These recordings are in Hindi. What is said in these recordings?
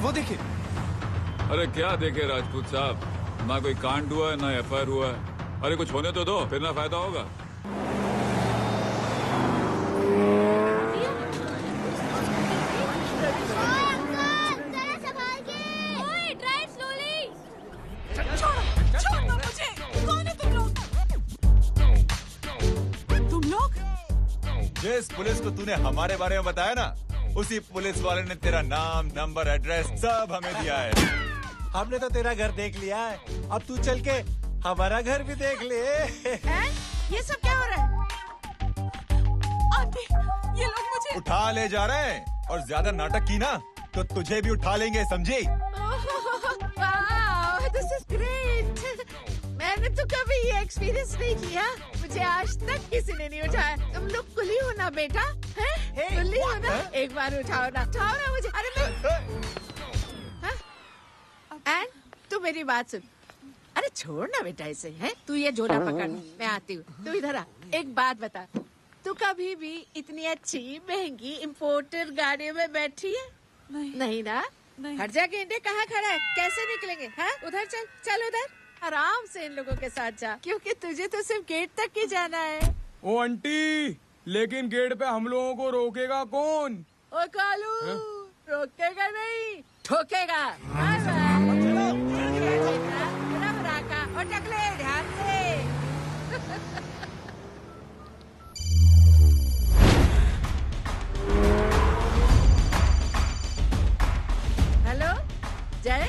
वो देखिए। अरे क्या देखे राजपूत साहब, ना कोई कांड हुआ है ना एफआईआर हुआ है। अरे कुछ होने तो दो, फिर ना फायदा होगा। जिस पुलिस को तूने हमारे बारे में बताया ना, उसी पुलिस वाले ने तेरा नाम, नंबर, एड्रेस सब हमें दिया है। हमने तो तेरा घर देख लिया है, अब तू चल के हमारा घर भी देख ले। ये सब क्या हो रहा है? आंटी, ये लोग मुझे उठा ले जा रहे हैं, और ज्यादा नाटक की ना तो तुझे भी उठा लेंगे, समझी? This is great. मैंने तो कभी ये एक्सपीरियंस नहीं किया, मुझे आज तक किसी ने नहीं उठाया। तुम लोग कुली हो ना बेटा, हैं? कुली हो ना? एक बार उठाओ ना मुझे। अरे मैं एंड तू मेरी बात सुन। अरे छोड़ ना बेटा इसे, हैं? तू ये झोला पकड़, मैं आती हूँ। तू इधर आ, एक बात बता, तू कभी भी इतनी अच्छी महंगी इम्पोर्टेड गाड़ी में बैठी है? नहीं ना? हर जगह इंडिया कहाँ खड़ा है, कैसे निकलेंगे? हाँ, उधर चल, चल उधर, आराम से इन लोगों के साथ जा, क्योंकि तुझे तो सिर्फ गेट तक ही जाना है। ओ आंटी, लेकिन गेट पे हम लोगों को रोकेगा कौन? ओ कालू, रोकेगा नहीं, ठोकेगा। और टकले ध्यान से। हेलो जय,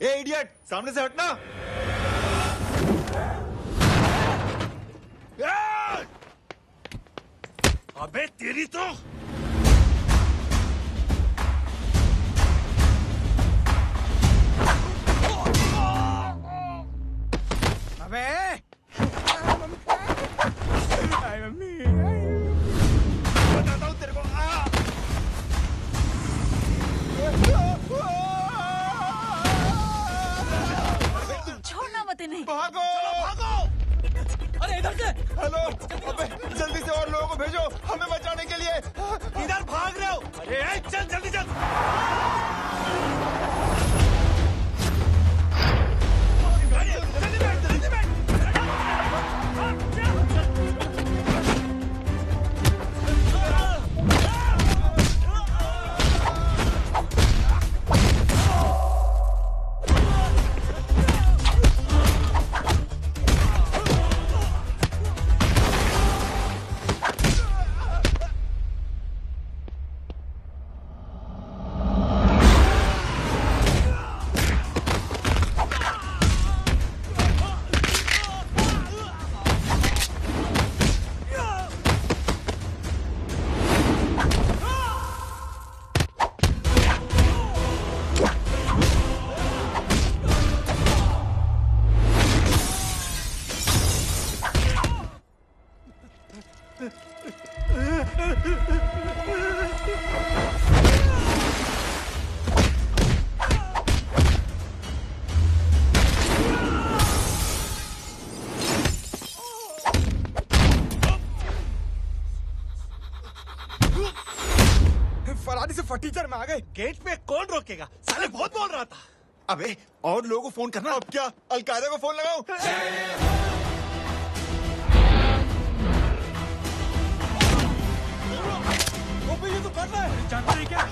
ए इडियट, सामने से हटना। अबे तेरी तो अबे मम्मी, बताता हूँ तेरे को। छोड़ना मत इन्हें। भागो, भागो। अरे इधर से। हेलो, अबे जल्दी से और लोगों को भेजो हमें बचाने के लिए। इधर भाग रहे हो? अरे चल जल्दी चल। फरारी से फटीचर में आ गए। गेट पे कौन रोकेगा? साले बहुत बोल रहा था। अबे और लोगों को फोन करना। अब क्या अलकायदा को फोन लगाओ? वो ये तो कर रहा है, जानता नहीं क्या?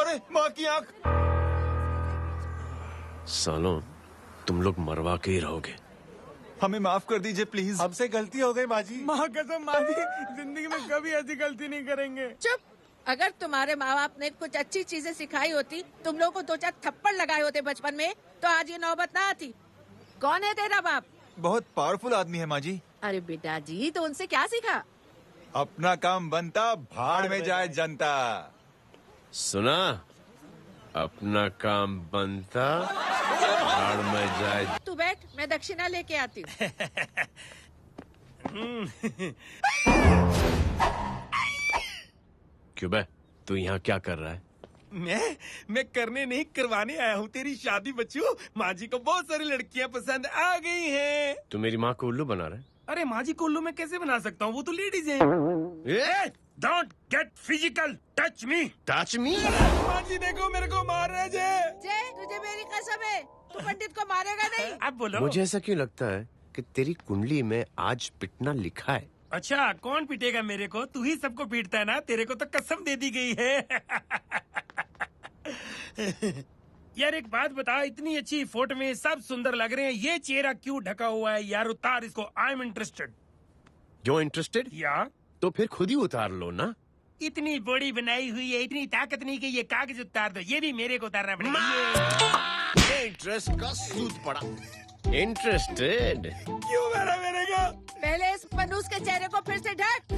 अरे माँ की आंख। सालों तुम लोग मरवा के ही रहोगे। हमें माफ कर दीजिए प्लीज। हमसे गलती हो गई माँ जी। माँ कसम माँ जी, जिंदगी में कभी ऐसी गलती नहीं करेंगे। चुप। अगर तुम्हारे माँ बाप ने कुछ अच्छी चीजें सिखाई होती, तुम लोगों को 2-4 थप्पड़ लगाए होते बचपन में, तो आज ये नौबत ना आती। कौन है तेरा बाप? बहुत पावरफुल आदमी है माँ जी। अरे बेटा जी, तो उनसे क्या सीखा? अपना काम बनता, भाड़ में जाए जनता। सुना? अपना काम बनता, भाड़ में जाए। तू बैठ, मैं दक्षिणा लेके आती हूँ। क्यों बे, तू यहाँ क्या कर रहा है? मैं करने नहीं करवाने आया हूँ तेरी शादी बच्चू। माँ जी को बहुत सारी लड़कियाँ पसंद आ गई हैं। तू मेरी माँ को उल्लू बना रहा है? अरे माँ जी को उल्लू मैं कैसे बना सकता हूँ, वो तो लेडीज हैं। Don't get physical, touch me. Touch me? माँ जी देखो मेरे को मार रहे जय। तुझे मेरी कसम है, तू पंडित को मारेगा नहीं। अब बोलो। मुझे ऐसा क्यों लगता है कि तेरी कुंडली में आज पिटना लिखा है? अच्छा, कौन पीटेगा मेरे को? तू ही सबको पीटता है ना, तेरे को तो कसम दे दी गई है। यार एक बात बता, इतनी अच्छी फोटो में सब सुंदर लग रहे हैं, ये चेहरा क्यों ढका हुआ है? यार उतार इसको, आई एम इंटरेस्टेड। जो इंटरेस्टेड? या तो फिर खुद ही उतार लो ना। इतनी बॉडी बनाई हुई है, इतनी ताकत नहीं कि ये कागज उतार दो, ये भी मेरे को उतारना पड़ेगा। ये इंटरेस्ट का सूद पड़ा। इंटरेस्टेड? क्यों मारा मेरे को? पहले इस मनूस के चेहरे को फिर से ढक।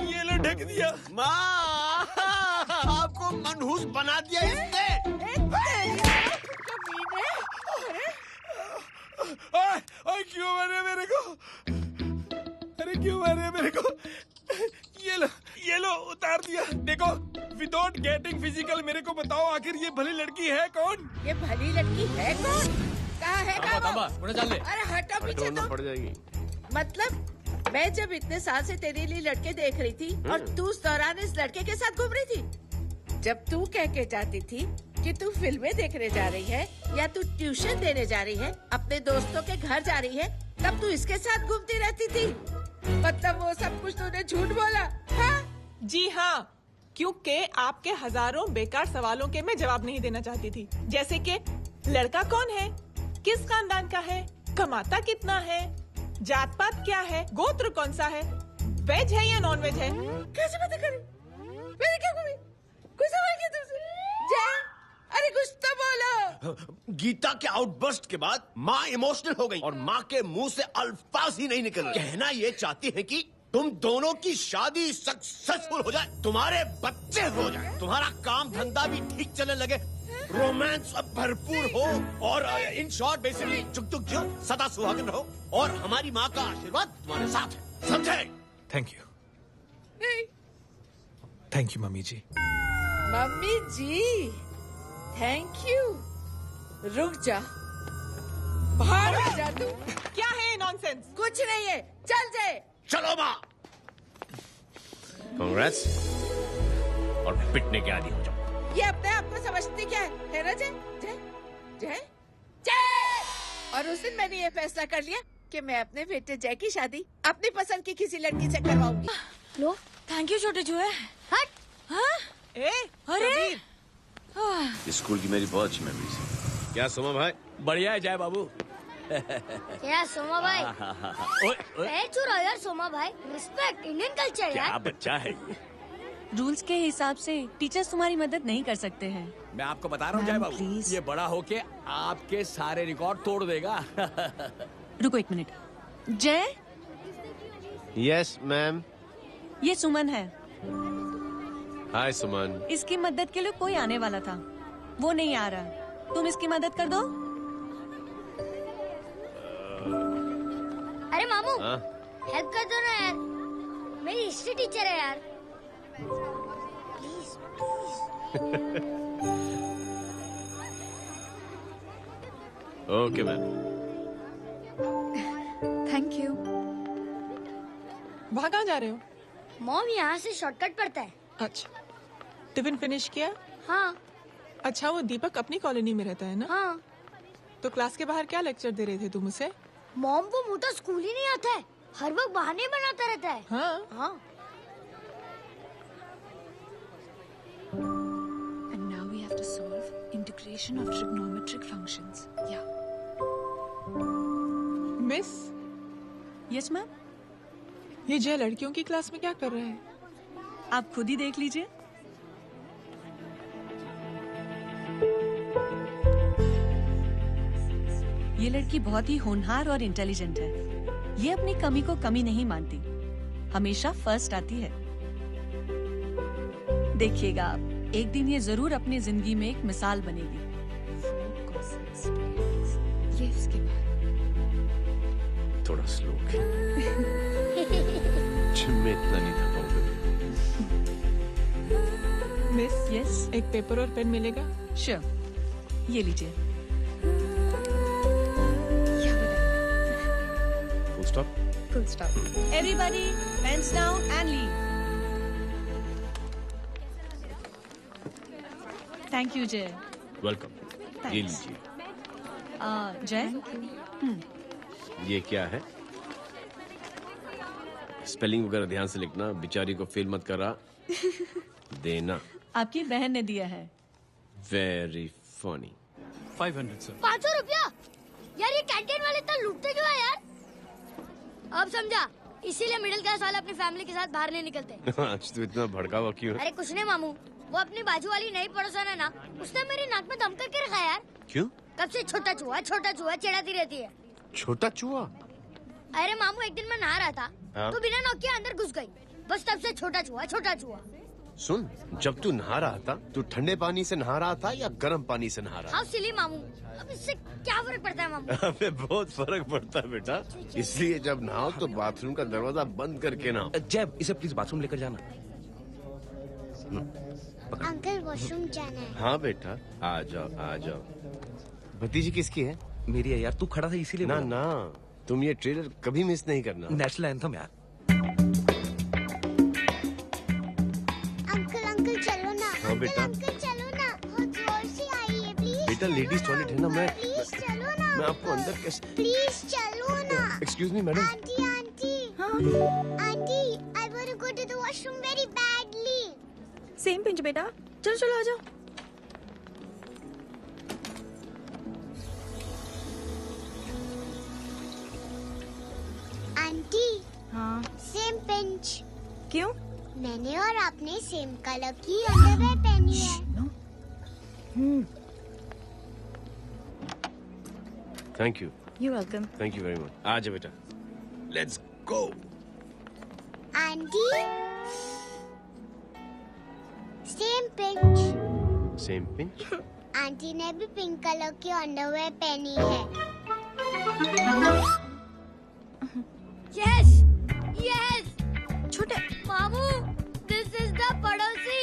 ये लो ढक दिया। माँ, आपको मनहूस बना दिया इसने। ओए क्यों मारे मेरे को? अरे क्यों मारे मेरे को? ये लो उतार दिया। देखो, विदाउट गेटिंग फिजिकल मेरे को बताओ, आखिर ये भली लड़की है कौन? ये भली लड़की है कौन? कहाँ है वो? अरे हटो पीछे तो। पड़ जाएगी। मतलब मैं जब इतने साल से तेरे लिए लड़के देख रही थी और तू उस दौरान इस लड़के के साथ घूम रही थी। जब तू कह के जाती थी कि तू फिल्में देखने जा रही है या तू ट्यूशन देने जा रही है, अपने दोस्तों के घर जा रही है, तब तू इसके साथ घूमती रहती थी। मतलब वो सब कुछ तूने झूठ बोला? हाँ? जी हाँ, क्योंकि आपके हजारों बेकार सवालों के मैं जवाब नहीं देना चाहती थी। जैसे कि लड़का कौन है, किस खानदान का है, कमाता कितना है, जात पात क्या है, गोत्र कौन सा है, वेज है या नॉन वेज है। कैसे बातें करी? मैंने क्या करी? कोई सवाल किया तुमसे? जय, अरे कुछ तो बोलो। गीता के आउटबर्स्ट के बाद माँ इमोशनल हो गई और माँ के मुंह से अल्फाज ही नहीं निकल रहे। कहना ये चाहती है कि तुम दोनों की शादी सक्सेसफुल हो जाए, तुम्हारे बच्चे हो जाए, तुम्हारा काम धंधा भी ठीक चलने लगे, रोमांस अब भरपूर हो और इन शॉर्ट बेसिकली जुग जुग जियो, सदा सुहागन रहो और हमारी माँ का आशीर्वाद तुम्हारे साथ है, समझे? Thank you. Thank you mummy ji. Mummy ji, thank you. रुक जा, बाहर आ जा तू। क्या है नॉनसेंस? कुछ नहीं है, चल जाए। चलो माँ। कांग्रेस और पिटने के आदि हो जाओ। ये अपने आप को समझती क्या है ना जय? जय जय जय। और उस दिन मैंने ये फैसला कर लिया कि मैं अपने बेटे जय की शादी अपनी पसंद की किसी लड़की से करवाऊंगी। लो, थैंक यू छोटे जुए। हट। हाँ? अरे स्कूल की मेरी बहुत अच्छी मेमोरीज है। क्या सोमा भाई? बढ़िया है जय बाबू। क्या सोमा भाई? चुप रहो यार सोमा भाई, रिस्पेक्ट इंडियन कल्चर यार। क्या बच्चा है ये? रूल्स के हिसाब से टीचर्स तुम्हारी मदद नहीं कर सकते हैं। मैं आपको बता रहा हूँ जय बाबू, प्लीज। ये बड़ा होके आपके सारे रिकॉर्ड तोड़ देगा। रुको एक मिनट। जय, यस मैम। ये सुमन है। हाय सुमन। इसकी मदद के लिए कोई आने वाला था, वो नहीं आ रहा। तुम इसकी मदद कर दो। अरे मामू, हाँ? हेल्प कर दो ना यार, मेरी हिस्ट्री टीचर है यार। Please okay ma'am. Thank you. वहाँ कहाँ जा रहे हो? मॉम यहाँ से शॉर्टकट पड़ता है। अच्छा, टिफिन फिनिश किया? हाँ अच्छा, वो दीपक अपनी कॉलोनी में रहता है ना? हाँ। तो क्लास के बाहर क्या लेक्चर दे रहे थे तुम उसे? मॉम को मुँह तो स्कूल ही नहीं आता है, हर वक्त बहाने बनाता रहता है। हाँ हाँ। And now we have to solve integral Consideration of trigonometric functions. Yeah. Miss, yes ma'am, ये जय लड़कियों की क्लास में क्या कर रहा है? आप खुद ही देख लीजिए। ये लड़की बहुत ही होनहार और इंटेलिजेंट है। ये अपनी कमी को कमी नहीं मानती, हमेशा फर्स्ट आती है। देखिएगा आप, एक दिन ये जरूर अपनी जिंदगी में एक मिसाल बनेगी। ये इसके बाद थोड़ा स्लो जिम में इतना नहीं था पाऊंगा। मिस, यस, एक पेपर और पेन मिलेगा? श्योर, ये लीजिए। Full stop. full stop. Everybody, pens down and leave. Thank you, Jay. Welcome. ये लीजिए। जय, ये क्या है? स्पेलिंग वगैरह ध्यान से लिखना, बेचारी को फेल मत करा देना। आपकी बहन ने दिया है। Very funny. 500 सर। 500 रुपया? यार ये कैंटीन वाले इतना लूटते क्यों है यार? अब समझा, इसीलिए मिडिल क्लास वाले अपनी फैमिली के साथ बाहर नहीं निकलते। आज तो इतना भड़का हुआ क्यों है? अरे कुछ नहीं मामू, वो अपनी बाजू वाली नई पड़ोसन है ना, उसने मेरी नाक में दम करके रखा यार। क्यों? कब से छोटा चूहा चिढ़ाती रहती है। छोटा चूहा? अरे मामू, एक दिन मैं नहा रहा था हाँ? तो बिना नॉक के अंदर घुस गई, बस तब से छोटा चूहा। सुन, जब तू नहा रहा था, तू ठंडे पानी से नहा रहा था या गर्म पानी से नहा रहा हाउ सिली मामू, अब इससे क्या फर्क पड़ता है मामू? था? हमें बहुत फर्क पड़ता है बेटा, इसलिए जब नहाओ तो बाथरूम का दरवाजा बंद करके नहाओ। जय, इसे प्लीज बाथरूम लेकर जाना। अंकल वॉशरूम जाना है। हाँ बेटा, आ जाओ। भतीजी किसकी है? मेरी है यार, तू खड़ा था इसीलिए ना ना, तुम ये ट्रेलर कभी मिस नहीं करना। नेशनल एंथम यार। अंकल चलो ना। हाँ बेटा। अंकल चलो ना, बहुत जोर से आई है, प्लीज। बेटा लेडीज टॉयलेट है ना, प्लीज चलो ना। मैं आपको अंदर कैसे? प्लीज चलो ना। Excuse me madam. Aunty I want to go to the washroom very badly. Same pinch बेटा, चलो आ जाओ। आंटी, हाँ, सेम पिंच। क्यों? मैंने और आपने सेम कलर की अंडरवेयर पहनी है। Thank you. You welcome. Thank you very much. आ जाओ बेटा, let's go. Aunty, same pinch. Same pinch? Aunty ने भी पिंक कलर की अंडरवेयर पहनी है। यस छोटे मामू, दिस इज द पड़ोसी।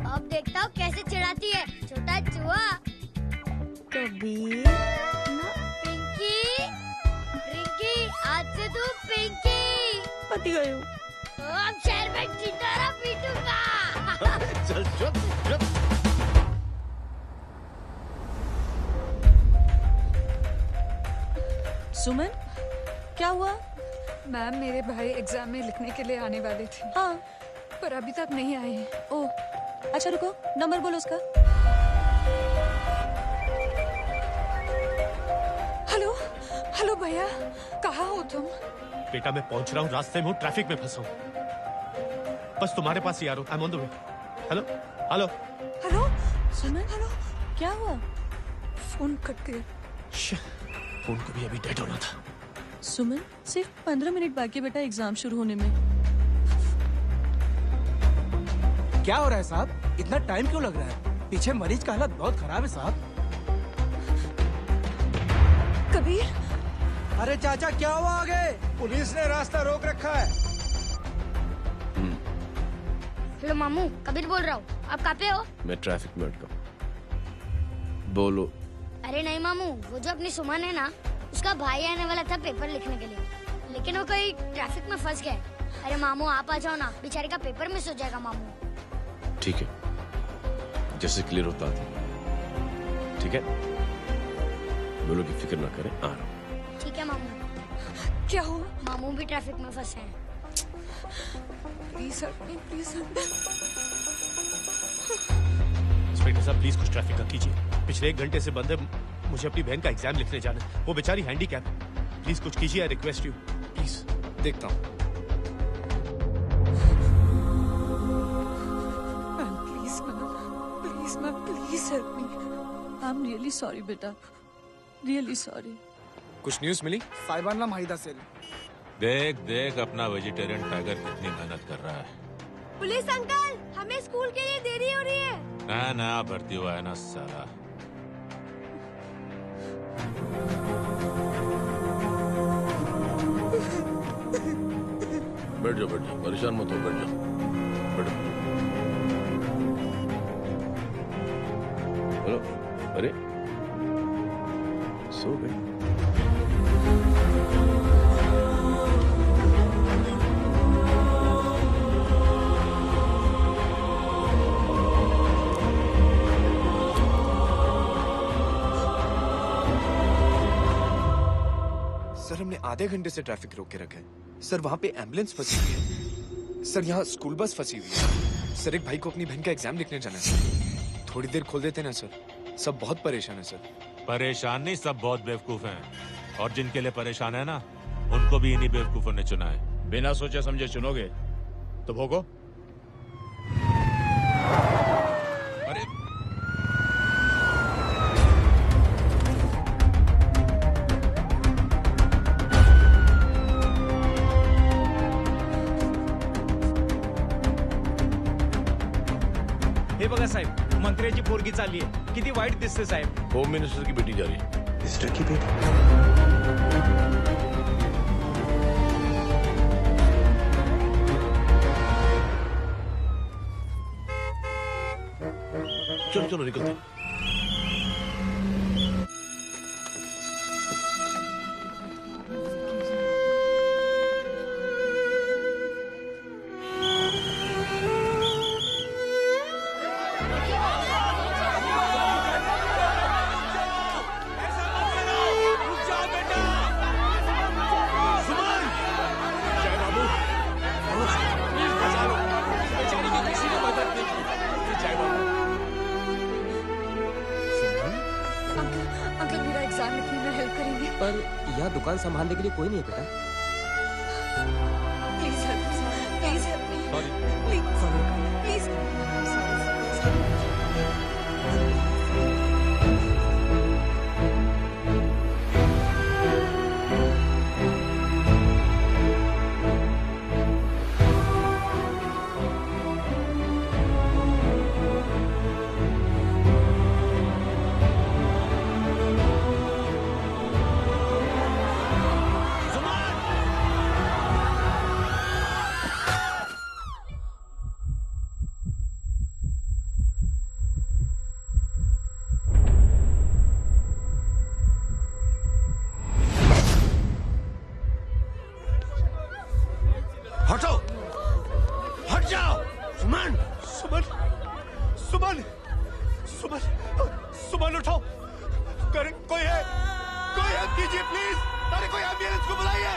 अब देखता हूँ कैसे चिढ़ाती है छोटा चूहा। कबीर ना, रिंकी आज से तू पिंकी। पति गई हूँ। अब शहर में चिंतारा पीटूंगा। चल चुप। सुमन, क्या हुआ? मैम, मेरे भाई एग्जाम में लिखने के लिए आने वाले थे। हाँ, पर अभी तक नहीं आए हैं। ओ, अच्छा रुको, नंबर बोलो उसका। हेलो भैया, कहाँ हो तुम? बेटा मैं पहुंच रहा हूँ, रास्ते में हूँ, ट्रैफिक में फंसा हूँ, बस तुम्हारे पास ही आ रहा हूँ। I am on the way. Hello Suman, क्या हुआ? फोन कट गया। फोन को भी अभी डेड होना था। सुमन, सिर्फ 15 मिनट बाकी बेटा एग्जाम शुरू होने में। क्या हो रहा है साहब? इतना टाइम क्यों लग रहा है? पीछे मरीज का हालत बहुत खराब है साहब। कबीर, अरे चाचा क्या हुआ आगे? पुलिस ने रास्ता रोक रखा है। हेलो मामू, कबीर बोल रहा हूँ। आप कहाँ पे हो? मैं ट्रैफिक में अटका हूँ। बोलो। अरे नहीं मामू, वो जो अपनी सुमन है ना, उसका भाई आने वाला था पेपर लिखने के लिए, लेकिन वो कहीं ट्रैफिक में फंस गए। अरे मामू आप आ जाओ ना, बेचारे का पेपर मिस हो जाएगा मामू। ठीक है, जैसे क्लियर होता था। ठीक है, बोलो की फिक्र ना करें, आ रहा हूँ। ठीक है मामू। क्या हुआ? मामू भी ट्रैफिक में फंसे हैं। Please sir, please sir. Inspector साहब प्लीज कुछ ट्रैफिक का कीजिए। पिछले 1 घंटे से बंद है। मुझे अपनी बहन का एग्जाम लिखने जाना है। वो बेचारी हैंडीकैप है। प्लीज कुछ कीजिए, आई रिक्वेस्ट यू प्लीज। देखता हूँ। Ma'am please help me. I am really sorry बेटा, रियली सॉरी। कुछ न्यूज़ मिली? साहिबाना माहिदा सेल। देख देख अपना वेजिटेरियन टाइगर कितनी मेहनत कर रहा है। पुलिस अंकल, हमें स्कूल के लिए देरी हो रही है। नया भर्ती हुआ है ना साला। बैठ जाओ, परेशान मत हो, बैठ जाओ, बैठो। हेलो, अरे सो गए? सर हमने आधे घंटे से ट्रैफिक रोक के रखा है। सर वहाँ पे एम्बुलेंस फंसी हुई है। सर यहाँ स्कूल बस फंसी हुई है। सर एक भाई को अपनी बहन का एग्जाम लिखने जाना है। थोड़ी देर खोल देते ना सर। सब बहुत परेशान है सर। परेशान नहीं, सब बहुत बेवकूफ हैं। और जिनके लिए परेशान है ना, उनको भी इन्हीं बेवकूफों ने चुना है। बिना सोचे समझे चुनोगे तो भोगो। हे बघा साहेब, मंत्र्याची पोरगी चालली आहे. किती वाईट दिसते साहेब. होम मिनिस्टर की बेटी जा रही है। मिनिस्टर की बेटी? चलो चलो निकलते हैं। दुकान संभालने के लिए कोई नहीं है बेटा। Please help me, please. हटो, हट जाओ। सुमन, सुमन, सुमन, सुमन, सुमन उठो। कोई है? कोई हेल्प कीजिए प्लीज। अरे कोई एम्बुलेंस को बुलाइए।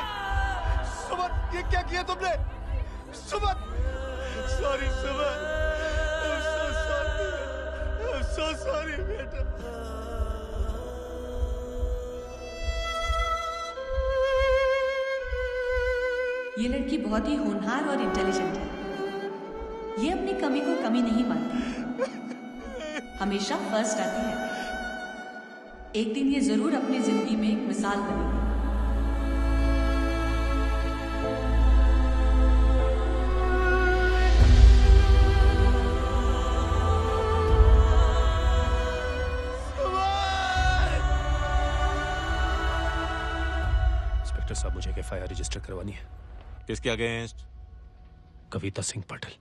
सुमन, ये क्या किया तुमने? Suman, sorry Suman, I'm so sorry बेटा। ये लड़की बहुत ही होनहार और इंटेलिजेंट है। ये अपनी कमी को कमी नहीं मानती, हमेशा फर्स्ट आती है। एक दिन ये जरूर अपनी जिंदगी में एक मिसाल बनेगी। इंस्पेक्टर साहब, मुझे एफआईआर रजिस्टर करवानी है। किसके अगेंस्ट? कविता सिंह पाटिल।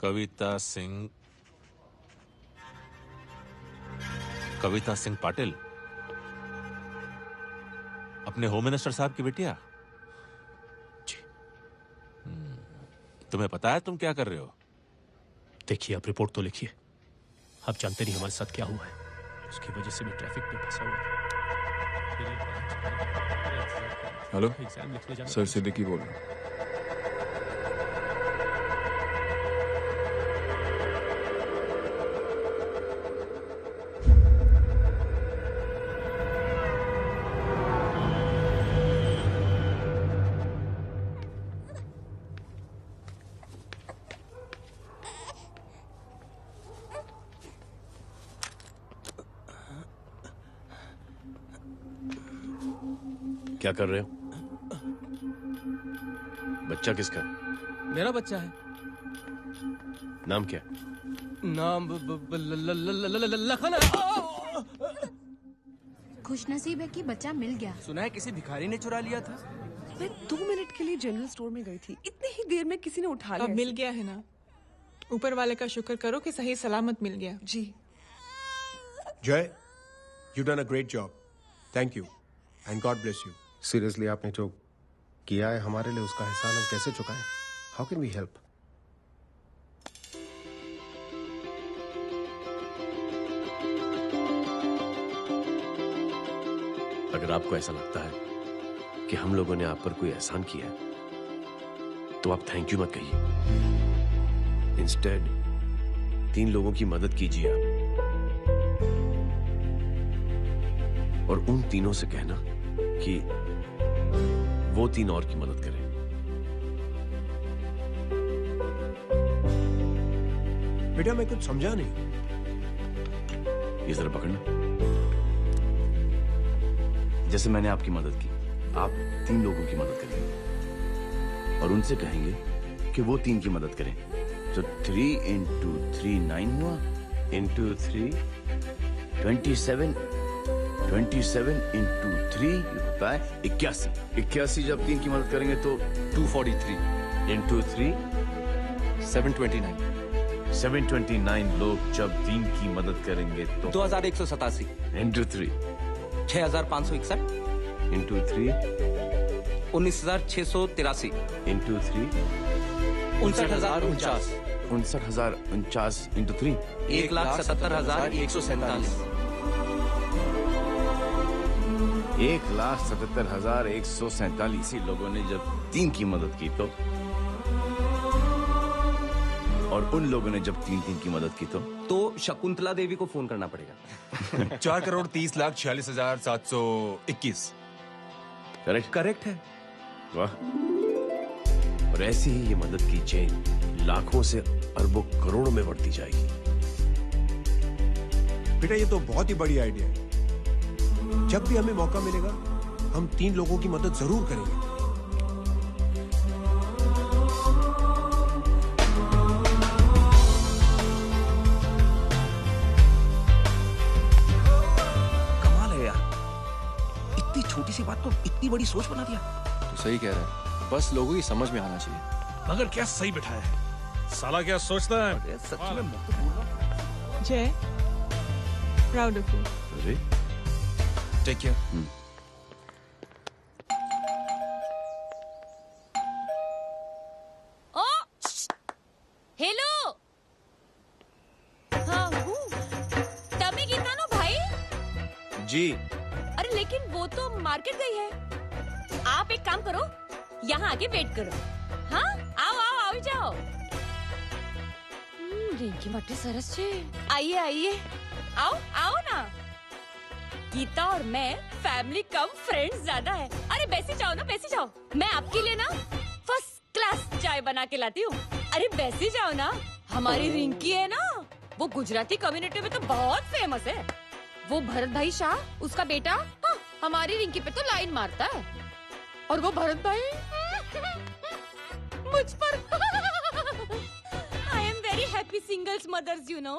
कविता सिंह पाटिल अपने होम मिनिस्टर साहब की बेटिया? जी। तुम्हें पता है तुम क्या कर रहे हो? देखिए, आप रिपोर्ट तो लिखिए। आप जानते नहीं हमारे साथ क्या हुआ है। उसकी वजह से मैं ट्रैफिक में फंसा हुआ। हेलो एग्जाम लिखने जाना। सर सिद्दीकी बोल रहा हूँ। क्या कर रहे हो? बच्चा किसका? मेरा बच्चा है। नाम क्या? नाम लखन। खुशनसीब है कि बच्चा मिल गया। सुना है किसी भिखारी ने चुरा लिया था। मैं 2 मिनट के लिए जनरल स्टोर में गई थी, इतनी ही देर में किसी ने उठा लिया। अब मिल गया है ना, ऊपर वाले का शुक्र करो कि सही सलामत मिल गया। जी। जय, you done a great job. Thank you and God bless you. Seriously आपने जो किया है हमारे लिए, उसका एहसान हम कैसे चुकाएं? How can we help? अगर आपको ऐसा लगता है कि हम लोगों ने आप पर कोई एहसान किया है, तो आप थैंक यू मत कहिए। इंस्टेड 3 लोगों की मदद कीजिए आप, और उन तीनों से कहना कि वो 3 और की मदद करें। बेटा मैं कुछ समझा नहीं। ये जरा पकड़ना। जैसे मैंने आपकी मदद की, आप 3 लोगों की मदद करेंगे और उनसे कहेंगे कि वो 3 की मदद करें। तो 3 into 3 9 हुआ, into 3 27, 27 into 3 होता है 81। 81 जब 3 की मदद करेंगे तो 243 into 3 729। 729 लोग जब 3 की मदद करेंगे तो 2187 into 3 6561 into 3 19683 into 3 59049 59049 into 3 1,77,147 1,77,147 लोगों ने जब 3 की मदद की तो, और उन लोगों ने जब 3 की मदद की तो शकुंतला देवी को फोन करना पड़ेगा। 4,30,46,721। करेक्ट है। वाह। और ऐसी ही ये मदद की चेन लाखों से अरबों करोड़ों में बढ़ती जाएगी। बेटा ये तो बहुत ही बड़ी आइडिया है। जब भी हमें मौका मिलेगा हम 3 लोगों की मदद जरूर करेंगे। कमाल है यार, इतनी छोटी सी बात को इतनी बड़ी सोच बना दिया। तो सही कह रहा है, बस लोगों की समझ में आना चाहिए। मगर क्या सही बिठाया है, साला क्या सोचता है। सच में मत बोलना। जय, प्राउड ऑफ यू। अरे टेक केयर। ओ हेलो, हाँ हूँ। तभी गीता नो भाई। जी। अरे लेकिन वो तो मार्केट गई है। आप एक काम करो, यहाँ आके वेट करो। हाँ आओ आओ आओ जाओ। रिंकी मट्टी सरस छे। आइए आइए, आओ आओ ना। गीता और मैं फैमिली कम फ्रेंड्स ज्यादा है। अरे बैसी जाओ ना, बैसी जाओ। मैं आपके लिए ना फर्स्ट क्लास चाय बना के लाती हूँ। अरे बैसी जाओ ना। हमारी रिंकी है ना, वो गुजराती कम्युनिटी में तो बहुत फेमस है। वो भरत भाई शाह, उसका बेटा, हाँ, हमारी रिंकी पे तो लाइन मारता है। और वो भरत भाई मुझ पर। I am very happy singles mothers you know.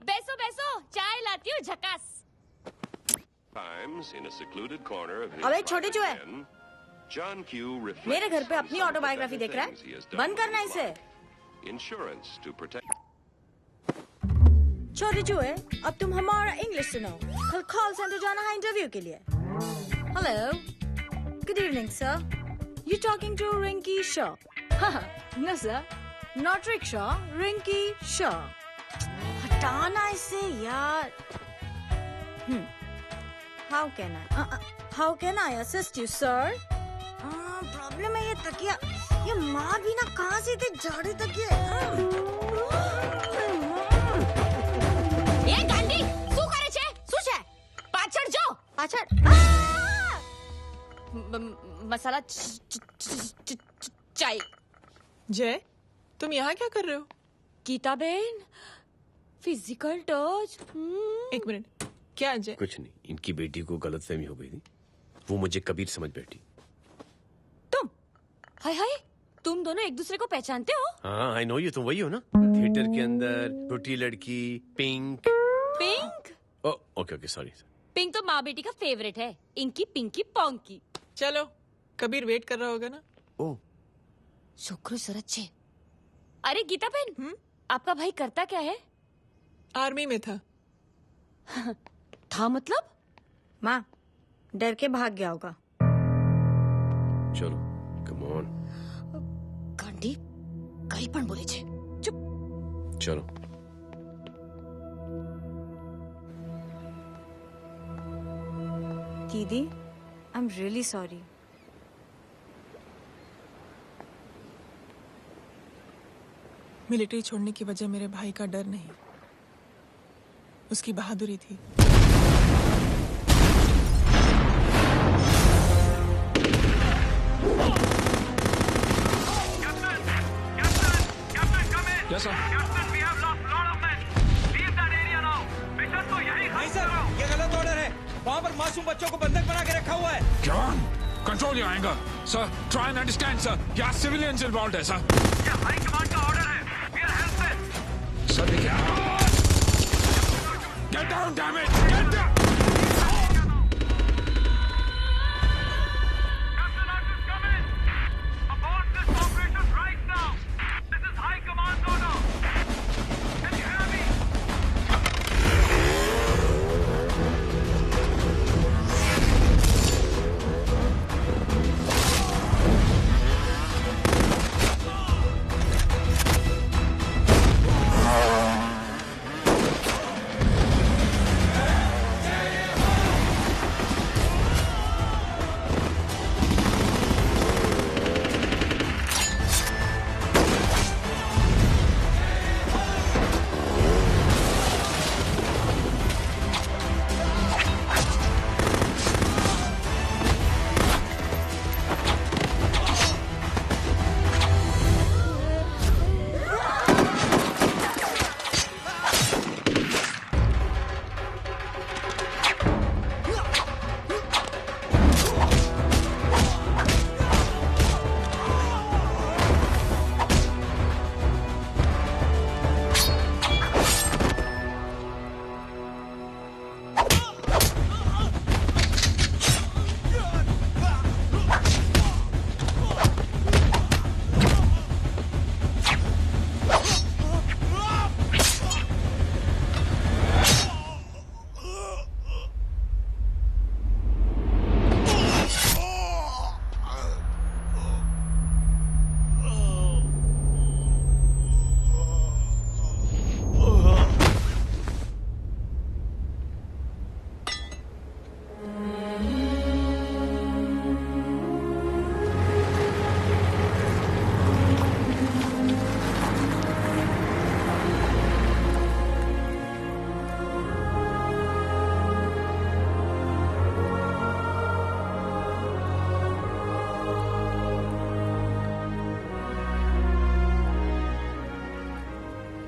बैसो बैसो, चाय लाती हूँ झकास। अबे छोटे जो है, मेरे घर पे अपनी ऑटोबायोग्राफी देख रहा है, बंद करना इसे। छोटे जो है, अब तुम हमारा इंग्लिश सुनो। कल कॉल सेंटर जाना है इंटरव्यू के लिए। Hello, good evening sir, you talking to Rinki Shaw? No sir, not rickshaw, Rinki Shaw. हटाना इसे यार। How can I assist you, sir? Problem है ये तकिया, ये माँ भी ना कहाँ से इतने झाड़ू तकिया। ये गांडी, શું કરે છે? શું છે? પાછળ જો, પાછળ। मसाला चाय। जय, तुम यहाँ क्या कर रहे हो? गीता बहन, फिजिकल टच। एक मिनट, क्या जय? कुछ नहीं, इनकी बेटी को गलतफहमी हो गई थी, वो मुझे कबीर समझ बैठी। हाय हाय, तुम दोनों एक दूसरे को पहचानते हो? हाँ, आई नो यू, तुम वही हो ना थिएटर के अंदर छोटी लड़की pink. Pink? Okay okay sorry. Pink तो माँ बेटी का फेवरेट है, इंकी पिंकी पोंकी। चलो, कबीर वेट कर रहा होगा ना? ओ शुक्र सरच्चे। अरे गीता बहन, आपका भाई करता क्या है? आर्मी में था। था मतलब? माँ, डर के भाग गया होगा। चलो कम ऑन। गांडी कहीं पण बोले छे। चुप। चलो। दीदी, I am really sorry. Military छोड़ने की वजह मेरे भाई का डर नहीं, उसकी बहादुरी थी। Yes, sir. नहीं सर, ये गलत ऑर्डर है। वहाँ पर मासूम बच्चों को बंधक बना के रखा हुआ है। John, control your anger. Sir, try and understand, sir. यहाँ civilians involved है, sir. ये हाई कमांड का ऑर्डर है. We are helpless. Sir, देखिए. Get down, damn it! Get down!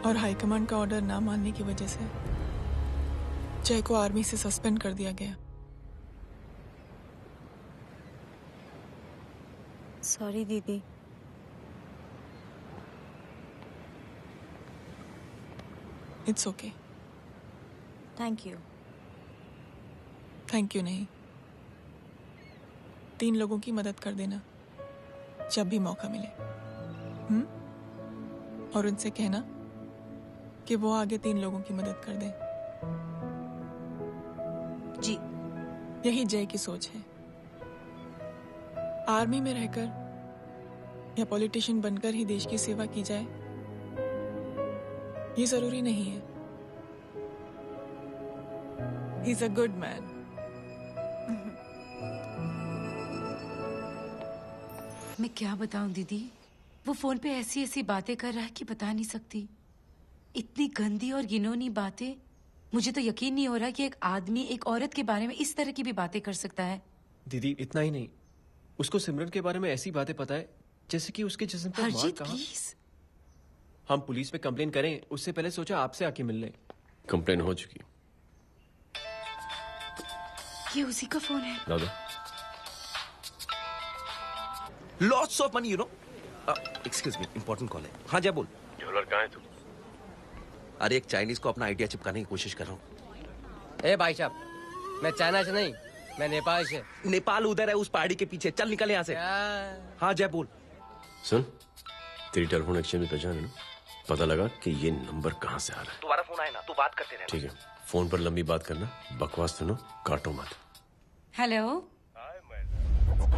और हाईकमांड का ऑर्डर ना मानने की वजह से जय को आर्मी से सस्पेंड कर दिया गया। सॉरी दीदी। It's okay. Thank you. Thank you नहीं, 3 लोगों की मदद कर देना जब भी मौका मिले। और उनसे कहना कि वो आगे 3 लोगों की मदद कर दे। जी। यही जय की सोच है। आर्मी में रहकर या पॉलिटिशियन बनकर ही देश की सेवा की जाए, ये जरूरी नहीं है। He is a good man. मैं क्या बताऊं दीदी, वो फोन पे ऐसी ऐसी बातें कर रहा है कि बता नहीं सकती। इतनी गंदी और घिनौनी बातें। मुझे तो यकीन नहीं हो रहा कि एक आदमी एक औरत के बारे में इस तरह की भी बातें कर सकता है। दीदी इतना ही नहीं, उसको सिमरन के बारे में ऐसी बातें पता है जैसे कि उसके जिस्म पर मार हरजीत कहाँ। प्लीज। हम पुलिस में कंप्लेन करें उससे पहले सोचा आपसे आके मिल लें। कंप्लेन हो चुकी। ये उसी का फोन है। दादा lots of money, you know. Excuse me, important call है। हाँ जय बोल। ज्वेलर कहाँ है तू? अरे एक चाइनीज को अपना आइडिया चिपकाने की कोशिश कर रहा हूँ। ए भाई साहब, मैं चाइना से नहीं, मैं नेपाल से। नेपाल उधर है, उस पहाड़ी के पीछे। चल निकल यहाँ से। हाँ जय बोल। सुन, तेरी टेलीफोन एक्सचेंज में पहचान है ना? पता लगा कि ये नंबर कहाँ से आ रहा है। तुम्हारा फोन आया ना, तू बात करते रहना। ठीक है, फोन पर लंबी बात करना, बकवास सुनो, काटो मत। हेलो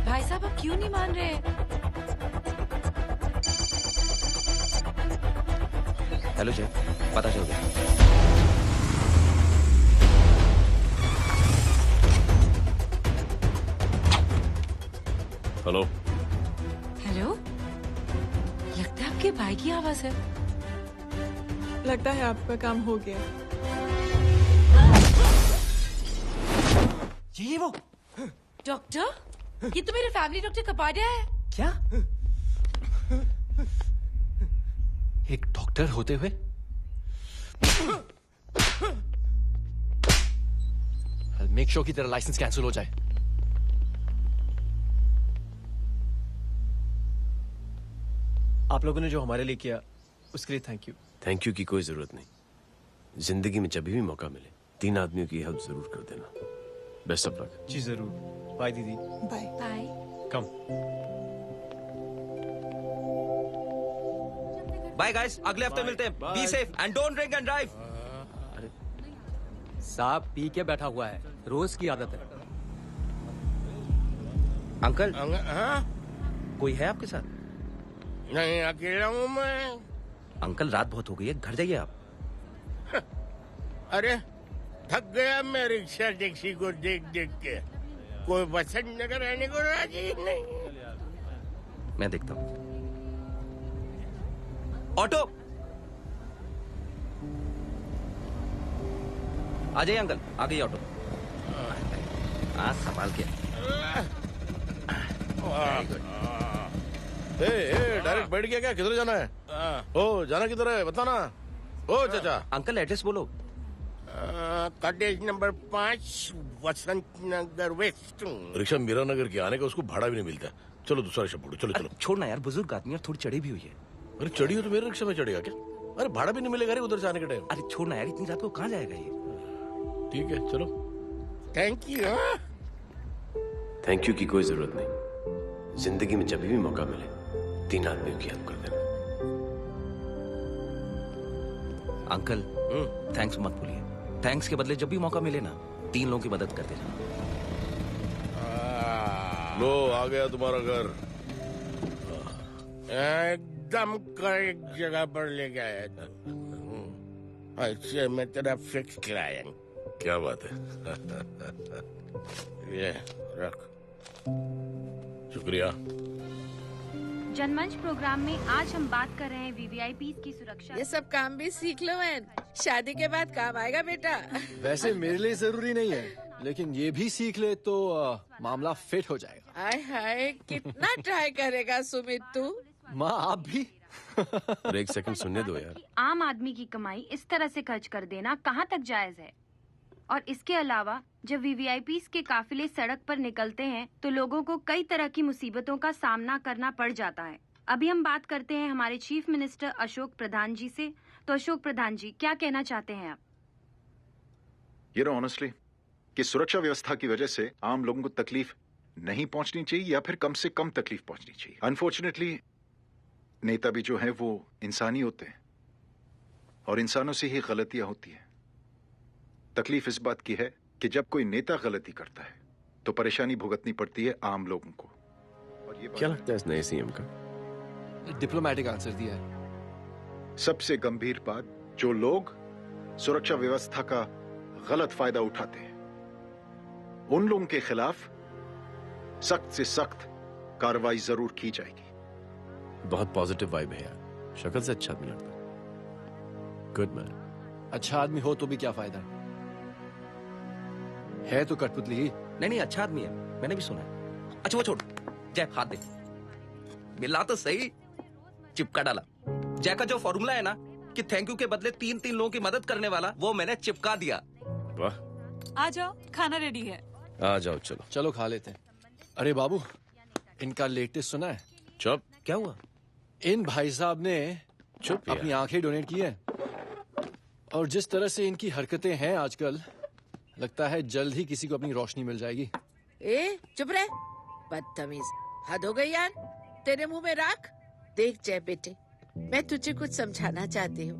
भाई साहब, आप क्यों नहीं मान रहे? हेलो जय, पता चल गया। हेलो हेलो, लगता है आपके भाई की आवाज है। लगता है आपका काम हो गया। ये वो डॉक्टर, ये तो मेरे फैमिली डॉक्टर कपाडिया है। क्या? एक डॉक्टर होते हुए? मेक श्योर कि तेरा लाइसेंस कैंसिल हो जाए। आप लोगों ने जो हमारे लिए किया उसके लिए थैंक यू। थैंक यू की कोई जरूरत नहीं। जिंदगी में जब भी मौका मिले 3 आदमियों की हेल्प जरूर कर देना। Best of luck. जी जरूर। बाय दीदी। Bye bye. Come. Bye guys, अगले हफ्ते मिलते हैं। Be safe and don't drink and drive. साहब पी के बैठा हुआ है, रोज की आदत है। अंकल, हाँ? कोई है आपके साथ? नहीं, अकेला हूँ मैं। अंकल रात बहुत हो गई है, घर जाइए आप। अरे थक गया मैं रिक्शा टैक्सी को देख देख के। कोई वसंत नगर रहने को राजी नहीं। मैं देखता हूँ। ऑटो आ जाइए अंकल, आ गई ऑटो। संभाल के। डायरेक्ट बैठ गया क्या? किधर जाना है? ओ जाना किधर है बताना। ओ चाचा। अंकल एड्रेस बोलो। कॉटेज नंबर 5, वसंत नगर वेस्ट। रिक्शा मीरा नगर के आने का उसको भाड़ा भी नहीं मिलता। चलो दूसरा रिक्शा पकड़ो। चलो चलो। छोड़ना यार, बुजुर्ग आदमी और थोड़ी चढ़ी भी हुई है। अरे चढ़ी हो तो मेरे रिक्शा में चढ़ेगा क्या? अरे भाड़ा भी नहीं मिलेगा रे उधर से आने के टाइम। अरे छोड़ना यार, इतनी रात को कहाँ जाएगा ये? ठीक है चलो। Thank you. थैंक यू की कोई जरूरत नहीं। जिंदगी में जब भी मौका मिले 3 आदमियों की हेल्प कर देना। अंकल थैंक्स मत भूलिए। थैंक्स के बदले जब भी मौका मिले ना 3 लोगों की मदद कर देना। लो आ गया तुम्हारा घर। एकदम करेक्ट जगह पर ले गया। ऐसे मैं तेरा फिक्स क्लाइंट। क्या बात है। ये रख। शुक्रिया। जनमंच प्रोग्राम में आज हम बात कर रहे हैं वीवीआईपी की सुरक्षा। ये सब काम भी सीख लो मैन, शादी के बाद काम आएगा बेटा। वैसे मेरे लिए जरूरी नहीं है, लेकिन ये भी सीख ले तो मामला फिट हो जाएगा। हाय हाय, कितना ट्राई करेगा सुमित तू। माँ आप भी। अरे एक सेकंड सुनने दो यार। आम आदमी की कमाई इस तरह से खर्च कर देना कहाँ तक जायज है? और इसके अलावा जब वीवीआईपी के काफिले सड़क पर निकलते हैं तो लोगों को कई तरह की मुसीबतों का सामना करना पड़ जाता है। अभी हम बात करते हैं हमारे चीफ मिनिस्टर अशोक प्रधान जी से। तो अशोक प्रधान जी, क्या कहना चाहते हैं आप? ये नो ऑनेस्टली कि सुरक्षा व्यवस्था की वजह से आम लोगों को तकलीफ नहीं पहुंचनी चाहिए या फिर कम से कम तकलीफ पहुंचनी चाहिए। अनफॉर्चुनेटली नेता भी जो है वो इंसानी होते हैं और इंसानों से ही गलतियां होती हैं। तकलीफ इस बात की है कि जब कोई नेता गलती करता है तो परेशानी भुगतनी पड़ती है आम लोगों को। और ये क्या लगता है इस नए सीएम का? डिप्लोमेटिक आंसर दिया है। सबसे गंभीर बात, जो लोग सुरक्षा व्यवस्था का गलत फायदा उठाते हैं उन लोगों के खिलाफ सख्त से सख्त कार्रवाई जरूर की जाएगी। बहुत पॉजिटिव वाइब है यार। शक्ल से अच्छा आदमी लगता है। Good man. अच्छा आदमी हो तो भी क्या फायदा है तो कठपुतली ही। नहीं अच्छा आदमी है, मैंने भी सुना है। अच्छा वो छोड़, जय हाथ दे। मिला तो सही, चिपका डाला। जय का जो फॉर्मूला है ना कि थैंक यू के बदले 3 लोगों की मदद करने वाला, वो मैंने चिपका दिया। वाह। आ जाओ, खाना रेडी है। आ जाओ चलो। चलो खा लेते हैं। अरे बाबू, इनका लेटेस्ट सुना है? चुप। क्या हुआ? इन भाई साहब ने चुप यार। अपनी आंखें डोनेट की है और जिस तरह से इनकी हरकतें हैं आजकल, लगता है जल्द ही किसी को अपनी रोशनी मिल जाएगी। ए चुप रहे, बदतमीज, हद हो गई यार। तेरे मुंह में राख। देख जय बेटे, मैं तुझे कुछ समझाना चाहती हूँ।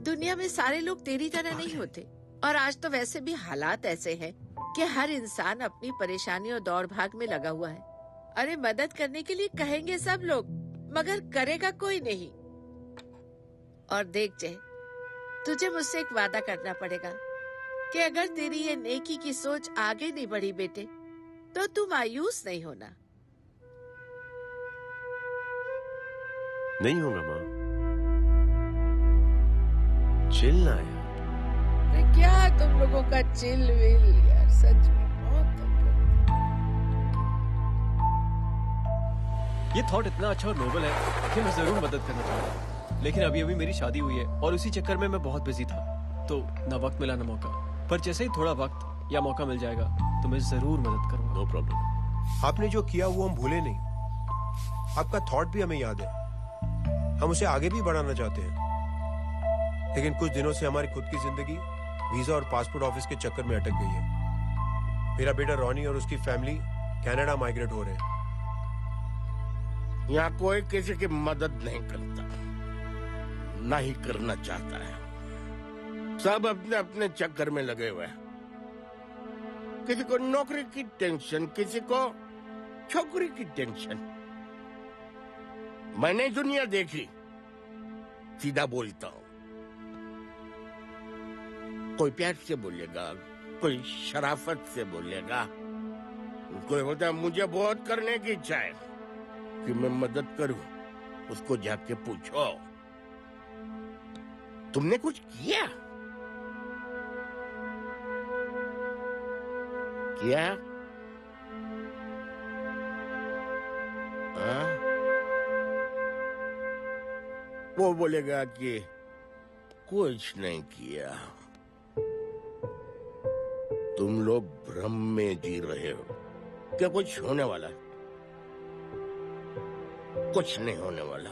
दुनिया में सारे लोग तेरी तरह नहीं होते, और आज तो वैसे भी हालात ऐसे हैं कि हर इंसान अपनी परेशानी और दौड़ भाग में लगा हुआ है। अरे मदद करने के लिए कहेंगे सब लोग, मगर करेगा कोई नहीं। और देख जय, तुझे मुझसे एक वादा करना पड़ेगा कि अगर तेरी ये नेकी की सोच आगे नहीं बढ़ी बेटे, तो तू मायूस नहीं होना। नहीं होगा माँ। चिल ना यार। क्या तुम लोगों का चिल विल यार, सच में बहुत। ये थॉट इतना अच्छा और नोबल है कि मैं जरूर मदद करना चाहूंगा, लेकिन अभी अभी मेरी शादी हुई है और उसी चक्कर में मैं बहुत बिजी था, तो ना वक्त मिला ना मौका। पर जैसे ही थोड़ा वक्त या मौका मिल जाएगा तो मैं जरूर मदद करूंगा। No problem. आपने जो किया वो हम भूले नहीं। आपका थॉट भी हमें याद है, हम उसे आगे भी बढ़ाना चाहते हैं। लेकिन कुछ दिनों से हमारी खुद की जिंदगी वीजा और पासपोर्ट ऑफिस के चक्कर में अटक गई है। मेरा बेटा रॉनी और उसकी फैमिली कनाडा माइग्रेट हो रहे हैं। यहाँ कोई किसी की मदद नहीं करता, ना ही करना चाहता है। सब अपने अपने चक्कर में लगे हुए हैं। किसी को नौकरी की टेंशन, किसी को छोकरी की टेंशन। मैंने दुनिया देखी, सीधा बोलता हूं। कोई प्यार से बोलेगा, कोई शराफत से बोलेगा, कोई होता है मुझे बहुत करने की इच्छा है कि मैं मदद करूं। उसको जाके पूछो, तुमने कुछ किया? किया? हाँ? वो बोलेगा कि कुछ नहीं किया। तुम लोग भ्रम में जी रहे हो क्या कुछ होने वाला है? कुछ नहीं होने वाला।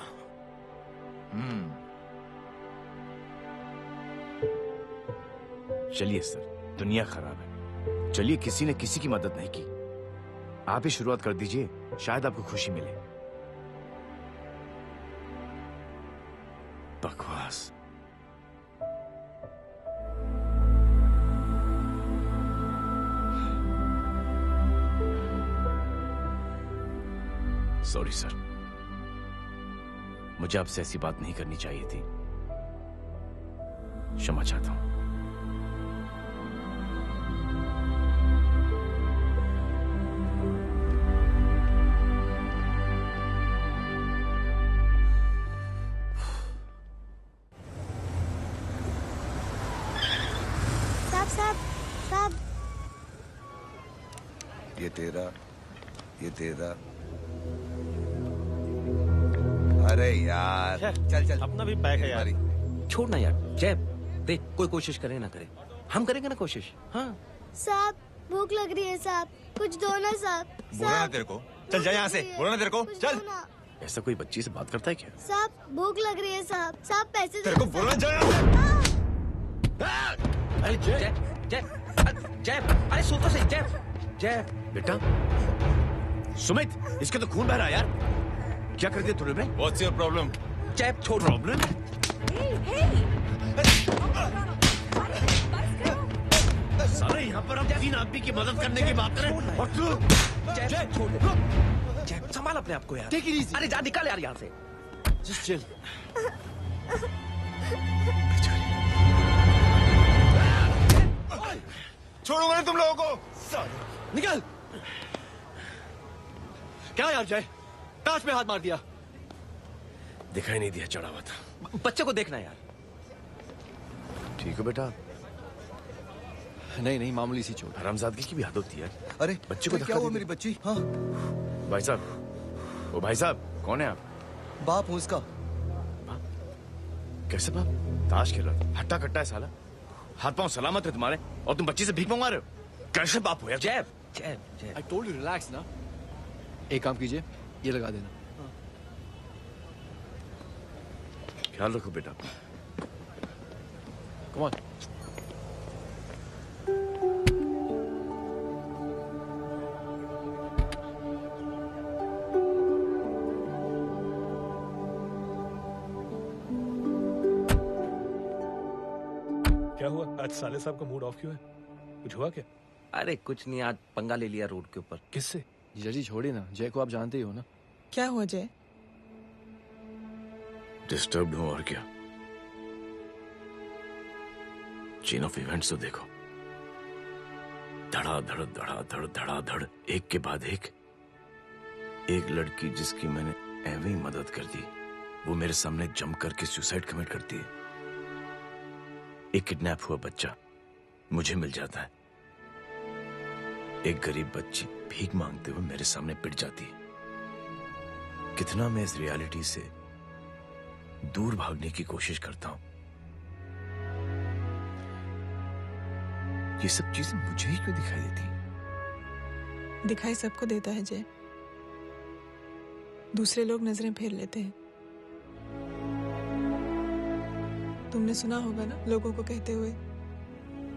चलिए सर, दुनिया खराब है। चलिए, किसी ने किसी की मदद नहीं की। आप ही शुरुआत कर दीजिए, शायद आपको खुशी मिले। बकवास। सॉरी सर, मुझे आपसे ऐसी बात नहीं करनी चाहिए थी। क्षमा चाहता हूं। साहब, ये तेरा। अरे यार, चल अपना भी पैक है यार। छोड़ ना यार। जय देख, कोई कोशिश करे ना करे, हम करेंगे ना कोशिश। हाँ साहब भूख लग रही है साहब, कुछ दो ना साहब। बोला ना तेरे को, चल जा यहाँ से। बोला ना तेरे को, चल। ऐसा कोई बच्ची से बात करता है क्या? साहब भूख लग रही है साहब, साहब पैसे तेरे को बोला जा। अरे जय जय जय, अरे सुन तो सही। जय बेटा, सुमित, इसके तो खून बह रहा है यार। क्या कर दिया तूने? What's your problem? जय छोड़। प्रॉब्लम? सारे यहाँ पर हम 3 आदमी की मदद करने की बात करें और तू? जय छोड़। जय संभाल अपने आप को यार। Take it easy. अरे जा, निकल यार यहाँ से। Just chill. छोड़ूंगा नहीं तुम लोगों को। निकल। क्या यार जय, ताश में हाथ मार दिया। दिखाई नहीं दिया, चढ़ा हुआ था। बच्चे को देखना यार। ठीक है बेटा। नहीं मामूली सी चोट। हरामजादगी की भी हद होती है। अरे बच्चे को क्या हुआ मेरी बच्ची? हाँ भाई साहब, ओ भाई साहब, कौन है आप? बाप हूँ उसका। कैसे बाप? ताश खेल रहा था, हट्टा कट्टा है साला। हाथ पांव सलामत है तुम्हारे और तुम बच्ची से भीख मंगवा रहे हो? कैसे बाप हो यार? जय जय जय, I told you relax ना। एक काम कीजिए, ये लगा देना। ख्याल रखो बेटा अपना। Come on. क्या हुआ आज साले साहब का मूड ऑफ क्यों है? कुछ हुआ क्या? अरे कुछ नहीं, आज पंगा ले लिया रोड के ऊपर। किससे? जीजा जी छोड़िए ना, जय को आप जानते ही हो ना। क्या हुआ जय? डिस्टर्ब्ड हूं और क्या। चेन ऑफ इवेंट्स तो देखो, धड़ाधड़ धड़ाधड़ धड़ाधड़, एक के बाद एक लड़की जिसकी मैंने एवं ही मदद कर दी, वो मेरे सामने जंप करके सुसाइड कमिट करती है। एक किडनैप हुआ बच्चा मुझे मिल जाता है। एक गरीब बच्ची भीख मांगते हुए मेरे सामने पिट जाती है। कितना मैं इस रियलिटी से दूर भागने की कोशिश करता हूं। ये सब चीजें मुझे ही क्यों दिखाई देती? दिखाई सबको देता है जय, दूसरे लोग नजरें फेर लेते हैं। तुमने सुना होगा ना लोगों को कहते हुए